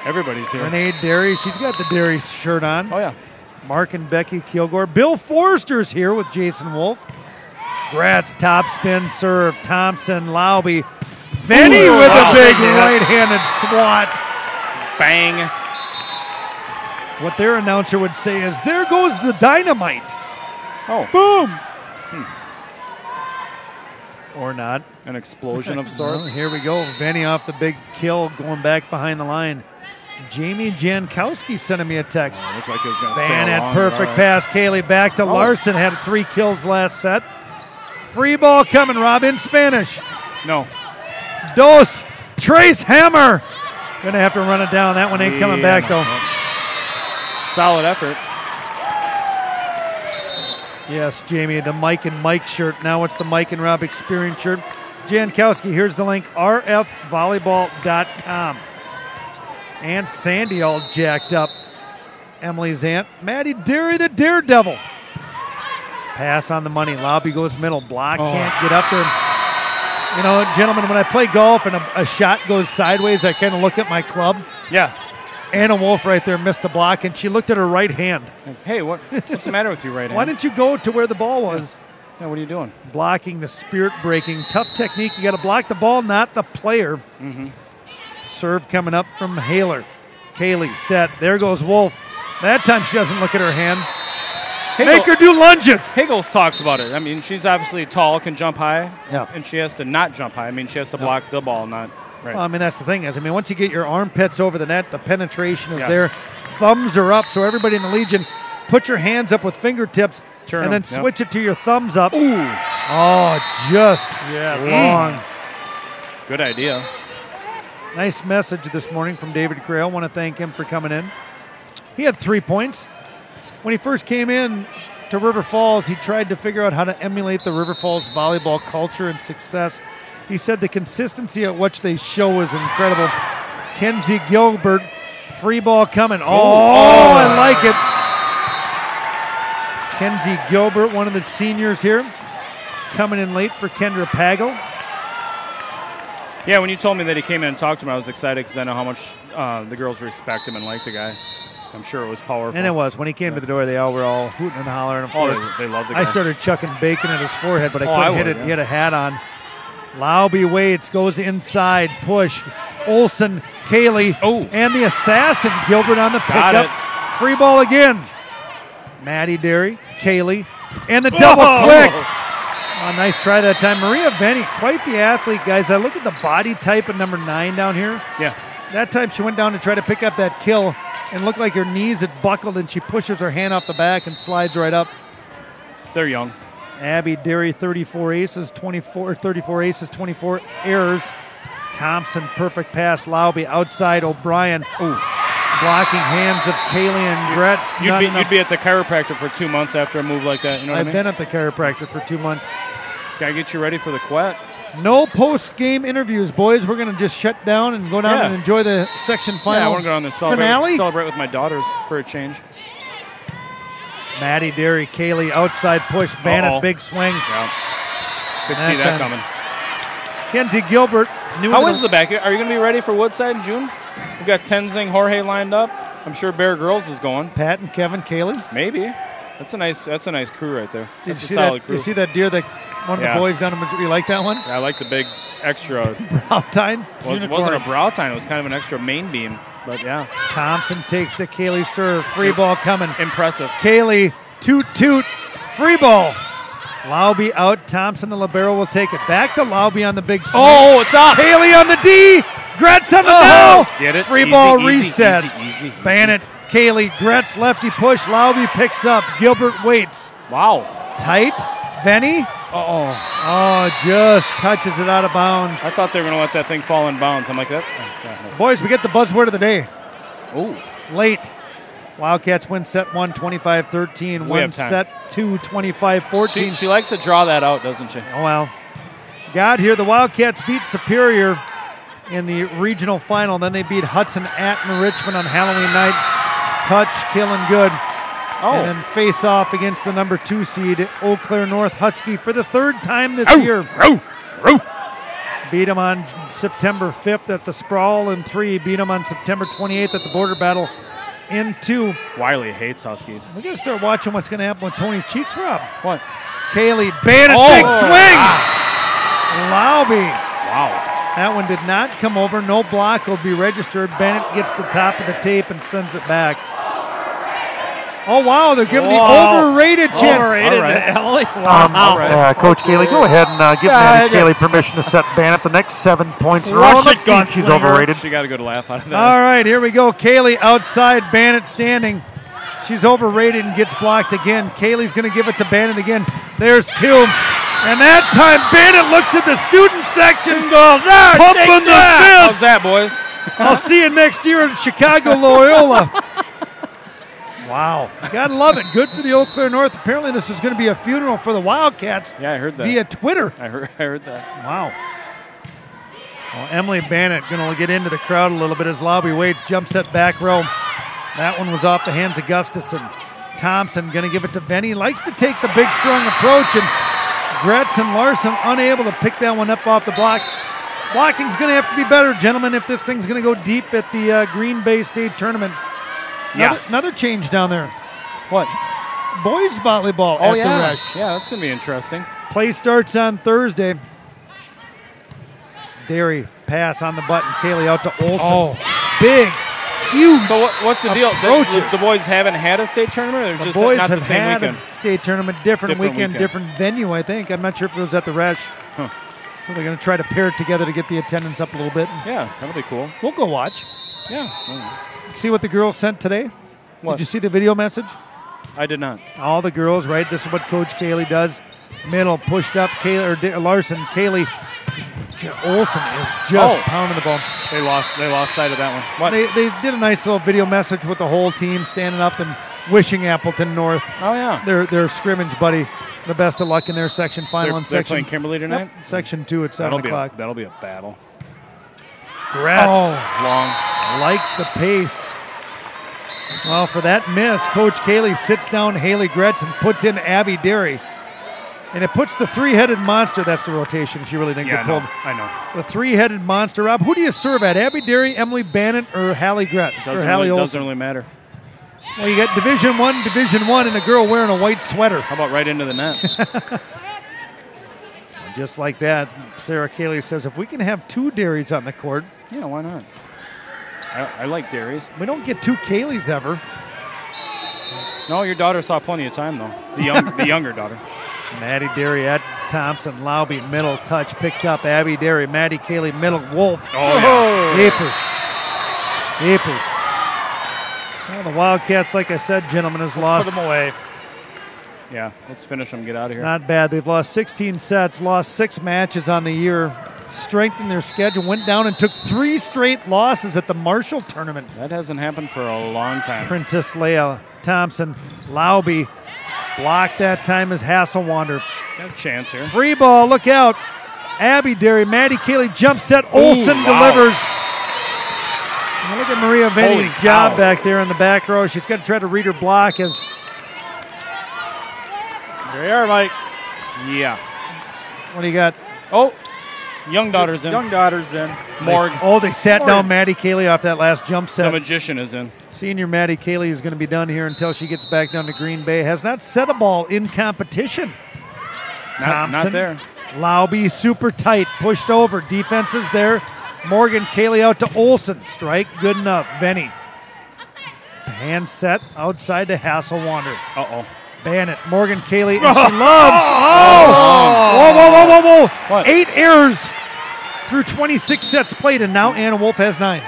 Everybody's here. Renee Derry, she's got the Derry shirt on. Oh, yeah. Mark and Becky Kilgore. Bill Forster's here with Jason Wolf. Gratz, top spin serve. Thompson, Lauby. Venny with a big right-handed swat. Bang. What their announcer would say is, there goes the dynamite. Oh. Boom. Or not. An explosion of sorts. Well, here we go. Venny off the big kill, going back behind the line. Jamie Jankowski sending me a text. Oh, looked like he was going to Van sail at along, perfect right. pass. Kaylee back to Larson. Had 3 kills last set. Free ball coming, Rob, in Spanish. No. Dos. Trace Hammer. Gonna have to run it down. That one ain't coming back, though. Solid effort. Yes, Jamie, the Mike and Mike shirt. Now it's the Mike and Rob Experience shirt. Jankowski, here's the link, rfvolleyball.com. And Sandy all jacked up. Emily's aunt, Maddie Derry, the Daredevil. Pass on the money. Lobby goes middle. Block can't get up there. You know, gentlemen, when I play golf and a shot goes sideways, I kind of look at my club. Yeah. Anna Wolf right there missed the block, and she looked at her right hand. Hey, what's the matter with you right hand? Why didn't you go to where the ball was? Yeah, what are you doing? Blocking, the spirit breaking. Tough technique. You got to block the ball, not the player. Serve coming up from Haler. Kaylee set. There goes Wolf. That time she doesn't look at her hand. Make her do lunges. Higgles talks about it. I mean, she's obviously tall, can jump high, Yeah. and she has to not jump high. I mean, she has to block the ball, not right. Well, I mean, that's the thing is, I mean, once you get your armpits over the net, the penetration is there. Thumbs are up, so everybody in the Legion, put your hands up with fingertips Turn and then 'em, switch it to your thumbs up. Ooh. Oh, just long. Good idea. Nice message this morning from David Grail. Want to thank him for coming in. He had 3 points. When he first came in to River Falls, he tried to figure out how to emulate the River Falls volleyball culture and success. He said the consistency at which they show is incredible. Kenzie Gilbert, free ball coming. I like it. Kenzie Gilbert, one of the seniors here, coming in late for Kendra Pagel. Yeah, when you told me that he came in and talked to me, I was excited because I know how much the girls respect him and like the guy. I'm sure it was powerful. And it was. When he came to the door, they all were all hooting and hollering. Of course, they loved the guy. I started chucking bacon at his forehead, but I couldn't hit it. Yeah. He had a hat on. Lauby waits, goes inside, push. Olsen, Kaylee, and the assassin, Gilbert on the pickup. Free ball again. Maddie Derry, Kaylee, and the double quick. Oh, nice try that time. Maria Venny, quite the athlete, guys. I look at the body type of number 9 down here. Yeah. That time she went down to try to pick up that kill and looked like her knees had buckled, and she pushes her hand off the back and slides right up. They're young. Abby Derry, 34 aces, 24 errors. Thompson, perfect pass. Lauby outside. O'Brien. Blocking hands of Kaylee and Gretz. You'd be at the chiropractor for 2 months after a move like that. You know what I mean? I've been at the chiropractor for 2 months. Gotta get you ready for the quet. No post-game interviews, boys. We're going to just shut down and go down and enjoy the section final. Yeah, I want to go down and celebrate with my daughters for a change. Maddie Derry, Kaylee, outside push. Bannett, big swing. Yeah. Could see that coming. Kenzie Gilbert. How is the back? Are you going to be ready for Woodside in June? We've got Tenzing, Jorge lined up. I'm sure Bear Girls is going. Pat and Kevin, Kaylee. Maybe. That's a nice crew right there. Did That's you a see solid that? crew. You see that deer that one of the boys down in Madrid? You like that one? Yeah, I like the big extra. Brow-tine? It wasn't a brow tine. It was kind of an extra main beam. But yeah. Thompson takes the Kaylee serve. Free ball coming. Impressive. Kaylee, toot. Free ball. Lauby out. Thompson, the libero, will take it. Back to Lauby on the big swing. Oh, it's up. Kaylee on the D. Gretz on the now. Get it? Free Easy, ball easy, reset. Easy. Bannett, Kaylee, Gretz, lefty push. Lauby picks up. Gilbert waits. Wow. Tight. Venny. Oh, just touches it out of bounds. I thought they were going to let that thing fall in bounds. I'm like, that. Boys, we get the buzzword of the day. Oh. Late. Wildcats win set 1, 25-13. Win set 2, 25-14. She likes to draw that out, doesn't she? Oh, well. Got here. The Wildcats beat Superior in the regional final. Then they beat Hudson at Richmond on Halloween night. Touch, killing good. And then face off against the number 2 seed, Eau Claire North Husky, for the 3rd time this year. Beat them on September 5th at the Sprawl in 3. Beat them on September 28th at the Border Battle in 2. Wiley hates Huskies. We're going to start watching what's going to happen with Tony Cheeks, Rob. What? Kaylee, Bannett, big swing! Lauby. Wow. That one did not come over. No block will be registered. Bennett gets the top of the tape and sends it back. Oh, wow, they're giving the overrated chant. Overrated. Coach Kaylee, go ahead and give Maddie Kaylee permission to set Bannock the next 7 points in a row. Rush it, Let's see if she's gunslinger. overrated. She got a good laugh out of that. All right, here we go. Kaylee outside, Bannock standing. She's overrated and gets blocked again. Kaylee's going to give it to Bannock again. There's 2. And that time, Bannock looks at the student section, pumping the fist. How's that, boys? I'll see you next year at Chicago Loyola. Wow. Gotta love it. Good for the Eau Claire North. Apparently this is going to be a funeral for the Wildcats. Yeah, I heard that. Via Twitter. I heard that. Wow. Well, Emily Bannock going to get into the crowd a little bit as Lobby waits. Jump set back row. That one was off the hands of Gustafson. Thompson going to give it to Venny. Likes to take the big, strong approach, and Gretz and Larson unable to pick that one up off the block. Blocking's going to have to be better, gentlemen, if this thing's going to go deep at the Green Bay State Tournament. Another change down there. What? Boys volleyball at the Rush. Yeah, that's going to be interesting. Play starts on Thursday. Derry pass on the button. Kaylee out to Olsen. Oh. Big, huge. So what's the deal? approaches. The boys haven't had a state tournament, or The just boys not have the same had weekend? a state tournament, different weekend, weekend. different venue, I think. I'm not sure if it was at the Rush. Huh. So they're going to try to pair it together to get the attendance up a little bit. Yeah, that'll be cool. We'll go watch. Yeah. See what the girls sent today? What? Did you see the video message? I did not. All the girls, right? This is what Coach Kaylee does. Middle, pushed up, Larson, Kaylee. Olsen is just pounding the ball. They lost sight of that one. What? They did a nice little video message with the whole team standing up and wishing Appleton North, Oh, yeah. their scrimmage buddy, the best of luck in their section final. They're playing Kimberly tonight? Yep, section 2 at 7 o'clock. That'll be a battle. Gretz. Long. Like the pace. Well, for that miss, Coach Kaylee sits down Haley Gretz and puts in Abby Derry. And it puts the three-headed monster, that's the rotation. She really didn't get pulled. I know. The three-headed monster. Rob, who do you serve at? Abby Derry, Emily Bannon, or Hallie Gretz? Doesn't really matter. Well, you got Division One, and a girl wearing a white sweater. How about right into the net? Just like that, Sarah Kaylee says, if we can have 2 Derrys on the court. Yeah, why not? I like Derry's. We don't get 2 Kayleys ever. No, your daughter saw plenty of time, though. The younger daughter. Maddie Derry at Thompson. Lauby, middle touch, picked up. Abby Derry, Maddie Kaylee, middle, Wolf. Apers. Well, the Wildcats, like I said, gentlemen, has lost. Put them away. Yeah, let's finish them. Get out of here. Not bad. They've lost 16 sets, lost 6 matches on the year, strengthened their schedule, went down and took 3 straight losses at the Marshall tournament. That hasn't happened for a long time. Princess Leia, Thompson, Lauby, blocked that time as Hasselwander. Got a chance here. Free ball, look out. Abby Derry, Maddie Kaylee, jump set, Olsen delivers. Now look at Maria Venny's job back there in the back row. She's got to try to read her block as... There you are, Mike. Yeah. What do you got? Oh, young daughter's in. Young daughter's in. Morg. Oh, they sat down Maddie Kaylee off that last jump set. The magician is in. Senior Maddie Kaylee is going to be done here until she gets back down to Green Bay. Has not set a ball in competition. Not there. Lauby super tight, pushed over. Defense is there. Morgan Kaylee out to Olsen. Strike, good enough. Venny. Hand set outside to Hasselwander. Uh-oh. Bannock, Morgan Kaylee, and she loves. Whoa. What? 8 errors through 26 sets played, and now Anna Wolf has 9.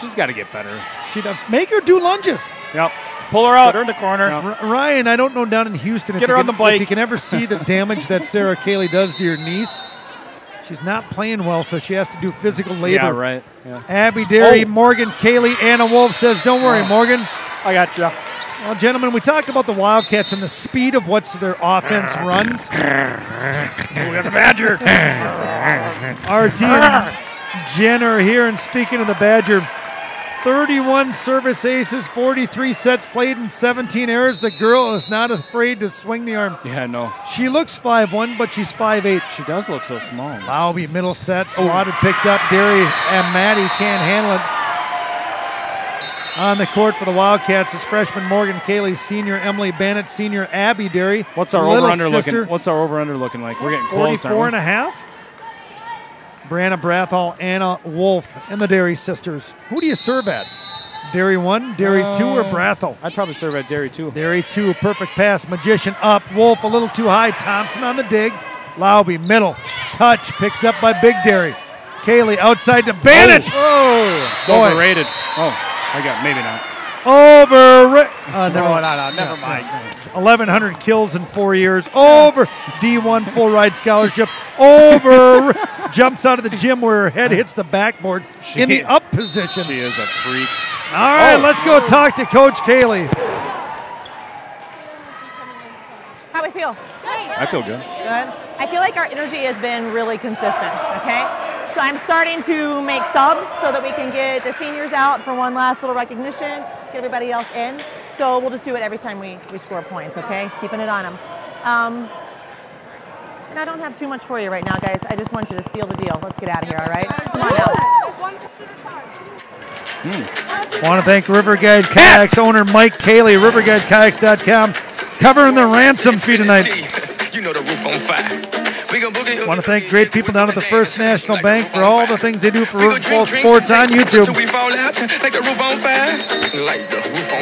She's got to get better. She does. Make her do lunges. Yep. Pull her out. Put her in the corner. Ryan, I don't know down in Houston Get her on the bike. if you can ever see the damage that Sarah Kaylee does to your niece. She's not playing well, so she has to do physical labor. Yeah, right. Yeah. Abby Derry, Morgan Kaylee, Anna Wolf says, don't worry, Morgan. I got you. Well, gentlemen, we talk about the Wildcats and the speed of what their offense runs. We got the Badger. RT and Jen are here, and speaking of the Badger, 31 service aces, 43 sets played, and 17 errors. The girl is not afraid to swing the arm. Yeah, no. She looks 5'1", but she's 5'8". She does look so small. Lauby, middle set, swatted, picked up. Derry and Maddie can't handle it. On the court for the Wildcats is freshman Morgan Kaylee, senior Emily Bannock, senior Abby Derry. What's our over-under looking? What's our over-under looking like? We're getting close. 44.5. Brianna Brathall, Anna Wolf, and the Derry sisters. Who do you serve at? Dairy 1, Dairy 2, or Brathel? I'd probably serve at Dairy 2. Dairy 2, perfect pass. Magician up. Wolf a little too high. Thompson on the dig. Lowby, middle. Touch, picked up by Big Dairy. Kaylee outside to Bannett. Oh, it's overrated. Oh, I got maybe not. Never mind. 1,100 kills in 4 years. Over D1 full ride scholarship. Over jumps out of the gym where her head hits the backboard in the up position. She is a freak. All right, let's go talk to Coach Kaylee. How do we feel? I feel good. Good. I feel like our energy has been really consistent, okay? So I'm starting to make subs so that we can get the seniors out for one last little recognition, get everybody else in. So we'll just do it every time we score a point, okay? Keeping it on them. And I don't have too much for you right now, guys. I just want you to seal the deal. Let's get out of here, all right? Come on now. Want to thank River Guide Kayaks owner Mike Kaylee, riverguidekayaks.com, covering the ransom fee tonight. You know the roof on fire. Want to thank great people down at the First National Bank for all the things they do for Riverfall Sports on YouTube.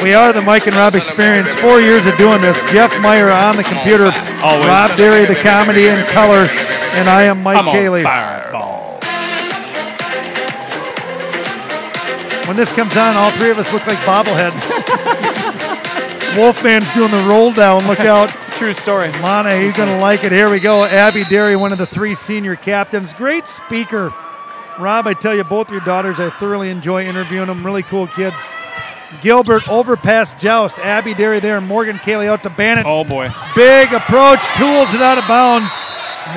We are the Mike and Rob Experience. 4 years of doing this. Jeff Meyer on the computer. Rob Derry, the comedy and color. And I am Mike Kaylee. When this comes on, all three of us look like bobbleheads. Wolfman's doing the roll down. Look out. True story. Mana, he's going to like it. Here we go. Abby Derry, one of the 3 senior captains. Great speaker. Rob, I tell you, both your daughters, I thoroughly enjoy interviewing them. Really cool kids. Gilbert overpass joust. Abby Derry there. Morgan Kaylee out to Bannett. Oh, boy. Big approach. Tools it out of bounds.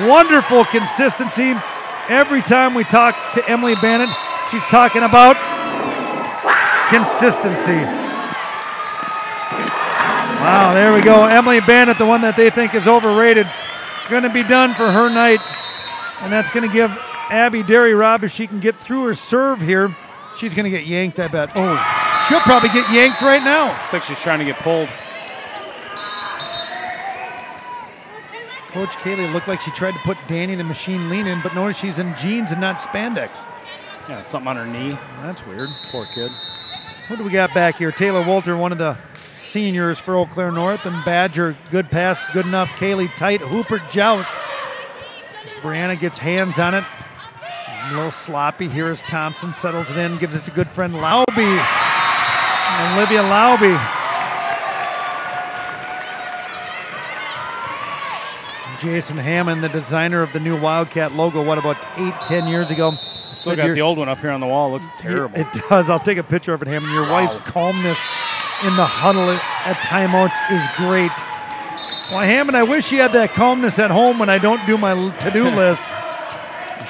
Wonderful consistency. Every time we talk to Emily Bannett, she's talking about consistency. Wow, there we go. Emily Bannett, the one that they think is overrated, going to be done for her night. And that's going to give Abby Derry, Rob, if she can get through her serve here, she's going to get yanked, I bet. Oh, she'll probably get yanked right now. Looks like she's trying to get pulled. Coach Kaylee looked like she tried to put Danny the Machine Lean in, but notice she's in jeans and not spandex. Yeah, something on her knee. That's weird. Poor kid. What do we got back here? Taylor Walter, one of the seniors for Eau Claire North, and Badger, good pass, good enough. Kaylee tight, Hooper joust. Brianna gets hands on it. A little sloppy here as Thompson settles it in, gives it to good friend Lowby. Olivia Lowby. Jason Hammond, the designer of the new Wildcat logo, what, about 8-10 years ago? Still got the old one up here on the wall. It looks terrible. It does. I'll take a picture of it, Hammond. Your wife's calmness in the huddle at timeouts is great. Well, Hammond, I wish she had that calmness at home when I don't do my to-do list.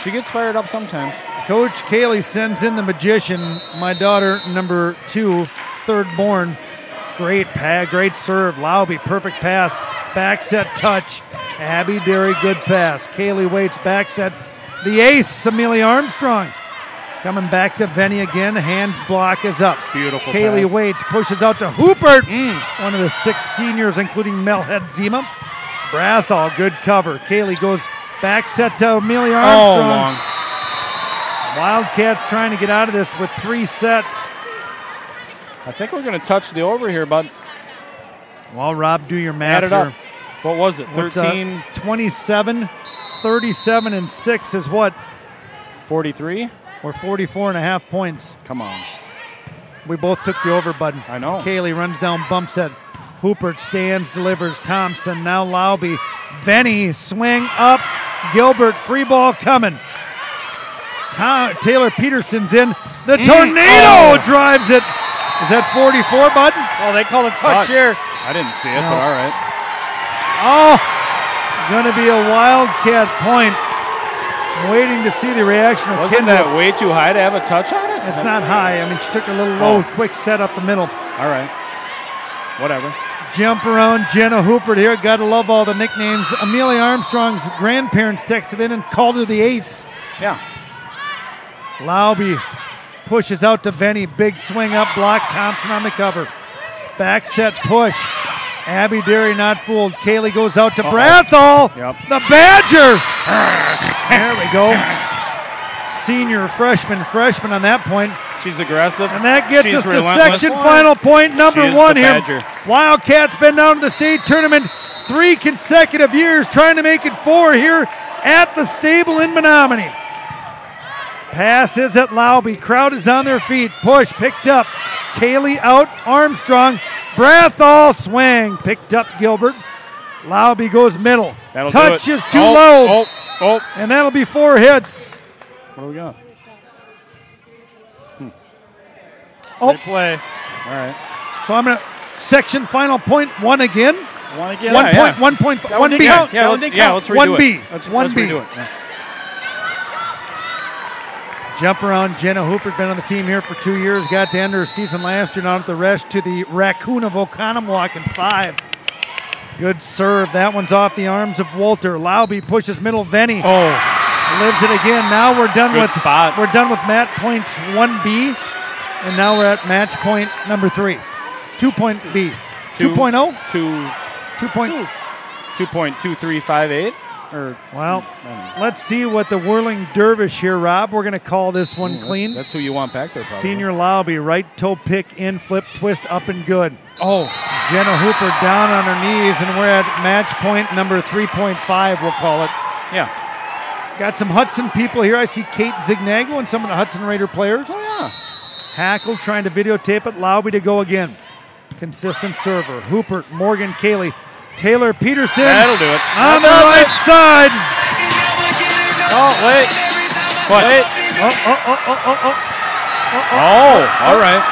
She gets fired up sometimes. Coach Kaylee sends in the Magician, my daughter, number 2, third born. Great great serve. Lowby, perfect pass. Back set touch. Abby Derry, good pass. Kaylee waits, back set. The ace, Amelia Armstrong. Coming back to Venny again. Hand block is up. Beautiful Kaylee pass. waits, pushes out to Hoopert. One of the 6 seniors, including Melhead Zima. Brathall, good cover. Kaylee goes back set to Amelia Armstrong. Long. Wildcats trying to get out of this with 3 sets. I think we're going to touch the over here, bud. Well, Rob, do your math Add it here. up. What was it? 13? 27, 37, and 6 is what? 43? Or 44.5 points. Come on. We both took the over button. I know. Kaylee runs down, bumps it. Hoopert stands, delivers. Thompson, now Lowby. Venny, swing up. Gilbert, free ball coming. Taylor Peterson's in. The tornado drives it. Is that 44, bud? Oh, they call it touch here. I didn't see it, but all right. Oh, going to be a Wildcat point. I'm waiting to see the reaction of Wasn't Kendall. that way too high to have a touch on it? It's not high. I mean, she took a little low, quick set up the middle. All right. Whatever. Jump around Jenna Hoopert here. Got to love all the nicknames. Amelia Armstrong's grandparents texted in and called her the ace. Yeah. Lowby pushes out to Venny. Big swing up, block. Thompson on the cover. Back set push. Abby Derry not fooled. Kaylee goes out to Brathall. Yep. The Badger. There we go. senior, freshman on that point. She's aggressive. And that gets She's us to relentless. section final point number She is 1 the here. Badger. Wildcats been down to the state tournament 3 consecutive years, trying to make it 4 here at the stable in Menomonie. Pass is at Laube. Crowd is on their feet. Push picked up. Kaylee out. Armstrong. Brathall swing. Picked up Gilbert. Laube goes middle. That'll Touch do it. is too low. Oh. And that'll be 4 hits. What do we got? Oh. Play. All right. So I'm going to section final point 1 again. 1 again. 1 Yeah, point, yeah. 1 point, That 1 one B. didn't count. Yeah, That one let's, didn't yeah, count. let's redo 1B. it. Let's 1B. redo it. Yeah. Jump around. Jenna Hooper, been on the team here for 2 years. Got to end her season last year. Down at the rest to the Raccoon of Oconomowoc in 5. Good serve. That one's off the arms of Walter. Laube pushes middle. Venny lives it again. Now we're done Good with spot. We're done with mat point 1B, and now we're at match point number 3. 2-point B. 2.0. 2.2358. Or Well, let's see what the whirling dervish here, Rob. We're going to call this one clean. That's who you want back there, probably. Senior Laube, right toe pick in, flip, twist, up and good. Oh. Jenna Hooper down on her knees, and we're at match point number 3.5, we'll call it. Yeah. Got some Hudson people here. I see Kate Zignago and some of the Hudson Raider players. Oh, yeah. Hackle trying to videotape it. Laube to go again. Consistent server. Hooper, Morgan, Kaylee, Taylor Peterson. That'll do it. On the right side. Oh, wait. What? Wait. Oh, all right.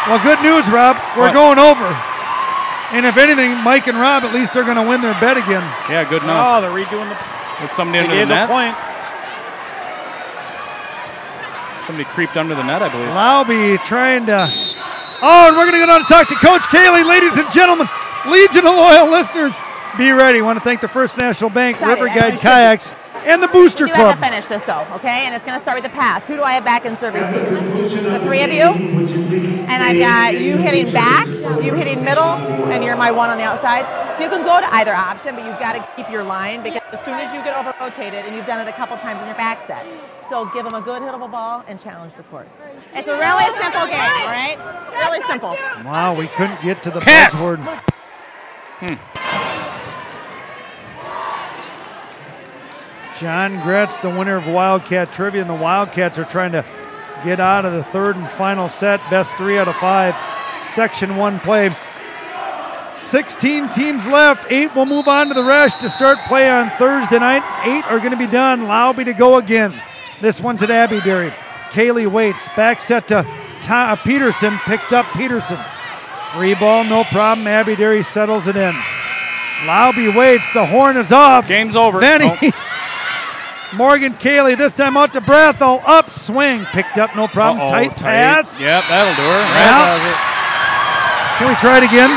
Well, good news, Rob. We're What? going over. And if anything, Mike and Rob, at least they're going to win their bet again. Yeah, good Oh, enough. they're redoing the. With somebody They under the gave the net. point. Somebody creeped under the net, I believe. Laube trying to. Oh, and we're going to go down to talk to Coach Kaylee, ladies and gentlemen. Legion of Loyal listeners, be ready. Want to thank the First National Bank, Excited. River Guide I Kayaks, and the Booster You have Club. to finish this though, okay? And it's going to start with the pass. Who do I have back in serve receive? The 3 of you. And I've got you hitting back, you hitting middle, and you're my 1 on the outside. You can go to either option, but you've got to keep your line because as soon as you get over rotated, and you've done it a couple times in your back set, so give them a good hittable ball and challenge the court. It's a really simple game, all right? Really simple. Wow, we couldn't get to the Cats. buzzword. John Gretz, the winner of Wildcat Trivia, and the Wildcats are trying to get out of the 3rd and final set. Best 3 out of 5. Section 1 play. 16 teams left. 8 will move on to the rest to start play on Thursday night. 8 are going to be done. Laube to go again. This one's at Abbey Dairy. Kaylee waits. Back set to Peterson. Picked up Peterson. Free ball, no problem. Abbey Dairy settles it in. Laube waits. The horn is off. Game's over. Venny. Morgan Kaylee, this time out to Brathall. Up swing. Picked up, no problem. Tight pass. Yep, that'll do her. Yeah. Can we try it again?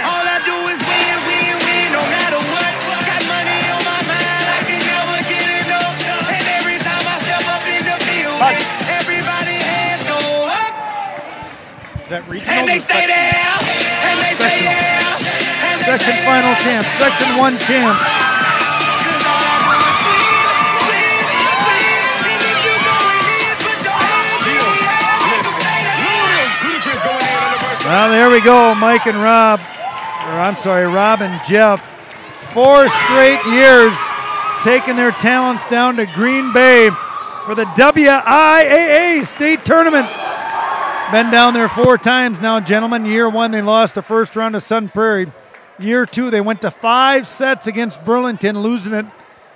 All I do is win, win, win, no matter what. Got money on my mind, I can never get enough. And every time I step up in the building, everybody hands go up. Is that regional? And they stay there, and they stay there. Section final champ. Section 1 champ. Well, there we go. Mike and Rob. Rob and Jeff. 4 straight years taking their talents down to Green Bay for the WIAA state tournament. Been down there 4 times now, gentlemen. Year 1, they lost the first round to Sun Prairie. Year 2, they went to 5 sets against Burlington, losing it.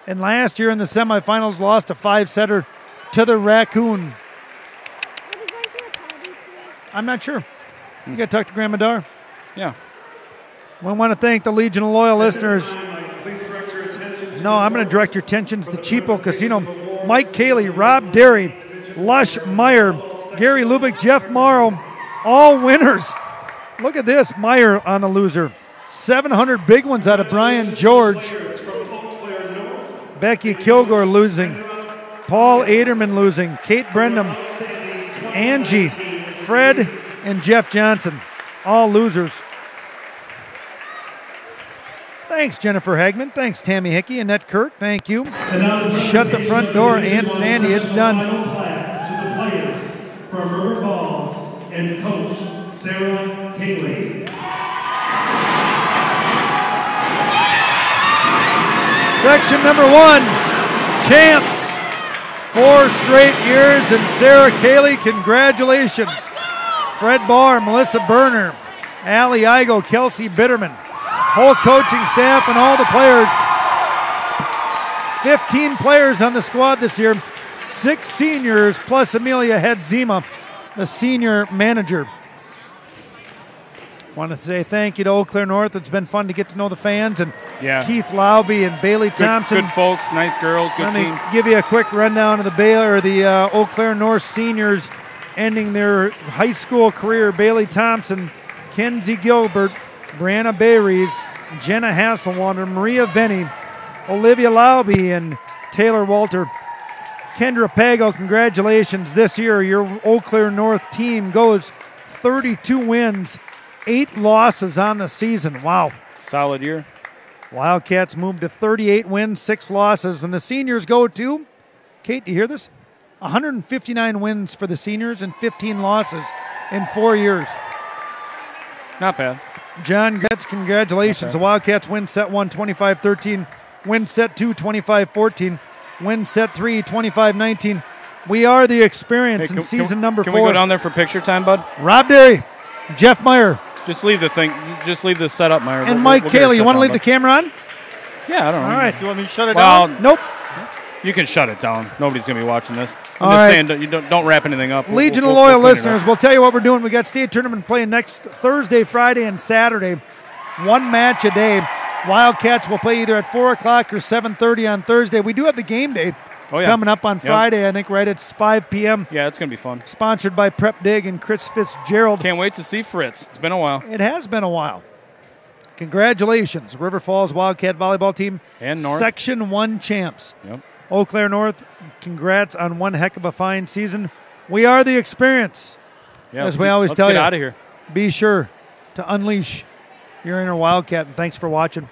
And last year in the semifinals, lost a 5-setter to the Raccoon. I'm not sure. You got to talk to Grandma Dar. Yeah. We want to thank the Legion of Loyal listeners. No, I'm going to direct your attentions to Cheapo Casino. Mike Kaylee, Rob Derry, Lush Meyer, Gary Lubick, Jeff Morrow, all winners. Look at this, Meyer on the loser. 700 big ones out of Brian George. Becky Kilgore losing. Paul Aderman losing. Kate Brendam, Angie, Fred, and Jeff Johnson, all losers. Thanks, Jennifer Hagman. Thanks, Tammy Hickey. Annette Kirk, thank you. Shut the front door, Aunt Sandy. It's done. Final plaque to the players from River Falls and Coach Sarah Kingley. Section number 1, champs. 4 straight years, and Sarah Cayley, congratulations. Fred Barr, Melissa Berner, Allie Igo, Kelsey Bitterman, whole coaching staff and all the players. 15 players on the squad this year, 6 seniors plus Amelia Hedzima, the senior manager. Want to say thank you to Eau Claire North. It's been fun to get to know the fans and Keith Lauby and Bailey Thompson. Good folks, nice girls, good team. Let me give you a quick rundown of the Eau Claire North seniors ending their high school career. Bailey Thompson, Kenzie Gilbert, Brianna Bayries, Jenna Hasselwander, Maria Venny, Olivia Lauby, and Taylor Walter. Kendra Pago, congratulations. This year, your Eau Claire North team goes 32 wins, 8 losses on the season. Wow. Solid year. Wildcats moved to 38 wins, 6 losses. And the seniors go to, Kate, do you hear this? 159 wins for the seniors and 15 losses in 4 years. Not bad. John Getz, congratulations. The Wildcats win set 1, 25-13. Win set 2, 25-14. Win set 3, 25-19. We are the experience in season number 4. Can we go down there for picture time, bud? Rob Derry, Jeff Meyer. Just leave the thing. Just leave the setup, Meyer. And Mike Cayley. You want to leave the camera on? Yeah, I don't know. All right. Do you want me to shut it down? Nope. You can shut it down. Nobody's going to be watching this. All I'm just saying, you don't wrap anything up. Legion of Loyal listeners, we'll tell you what we're doing. We got state tournament playing next Thursday, Friday, and Saturday. 1 match a day. Wildcats will play either at 4 o'clock or 7:30 on Thursday. We do have the game day coming up on Friday, I think, right at 5 p.m. Yeah, it's going to be fun. Sponsored by Prep Dig and Chris Fitzgerald. Can't wait to see Fritz. It's been a while. It has been a while. Congratulations, River Falls Wildcat volleyball team. And North. Section 1 champs. Yep. Eau Claire North, congrats on one heck of a fine season. We are the experience. Yeah, as we always tell you. Let's get out of here. Be sure to unleash your inner Wildcat, and thanks for watching.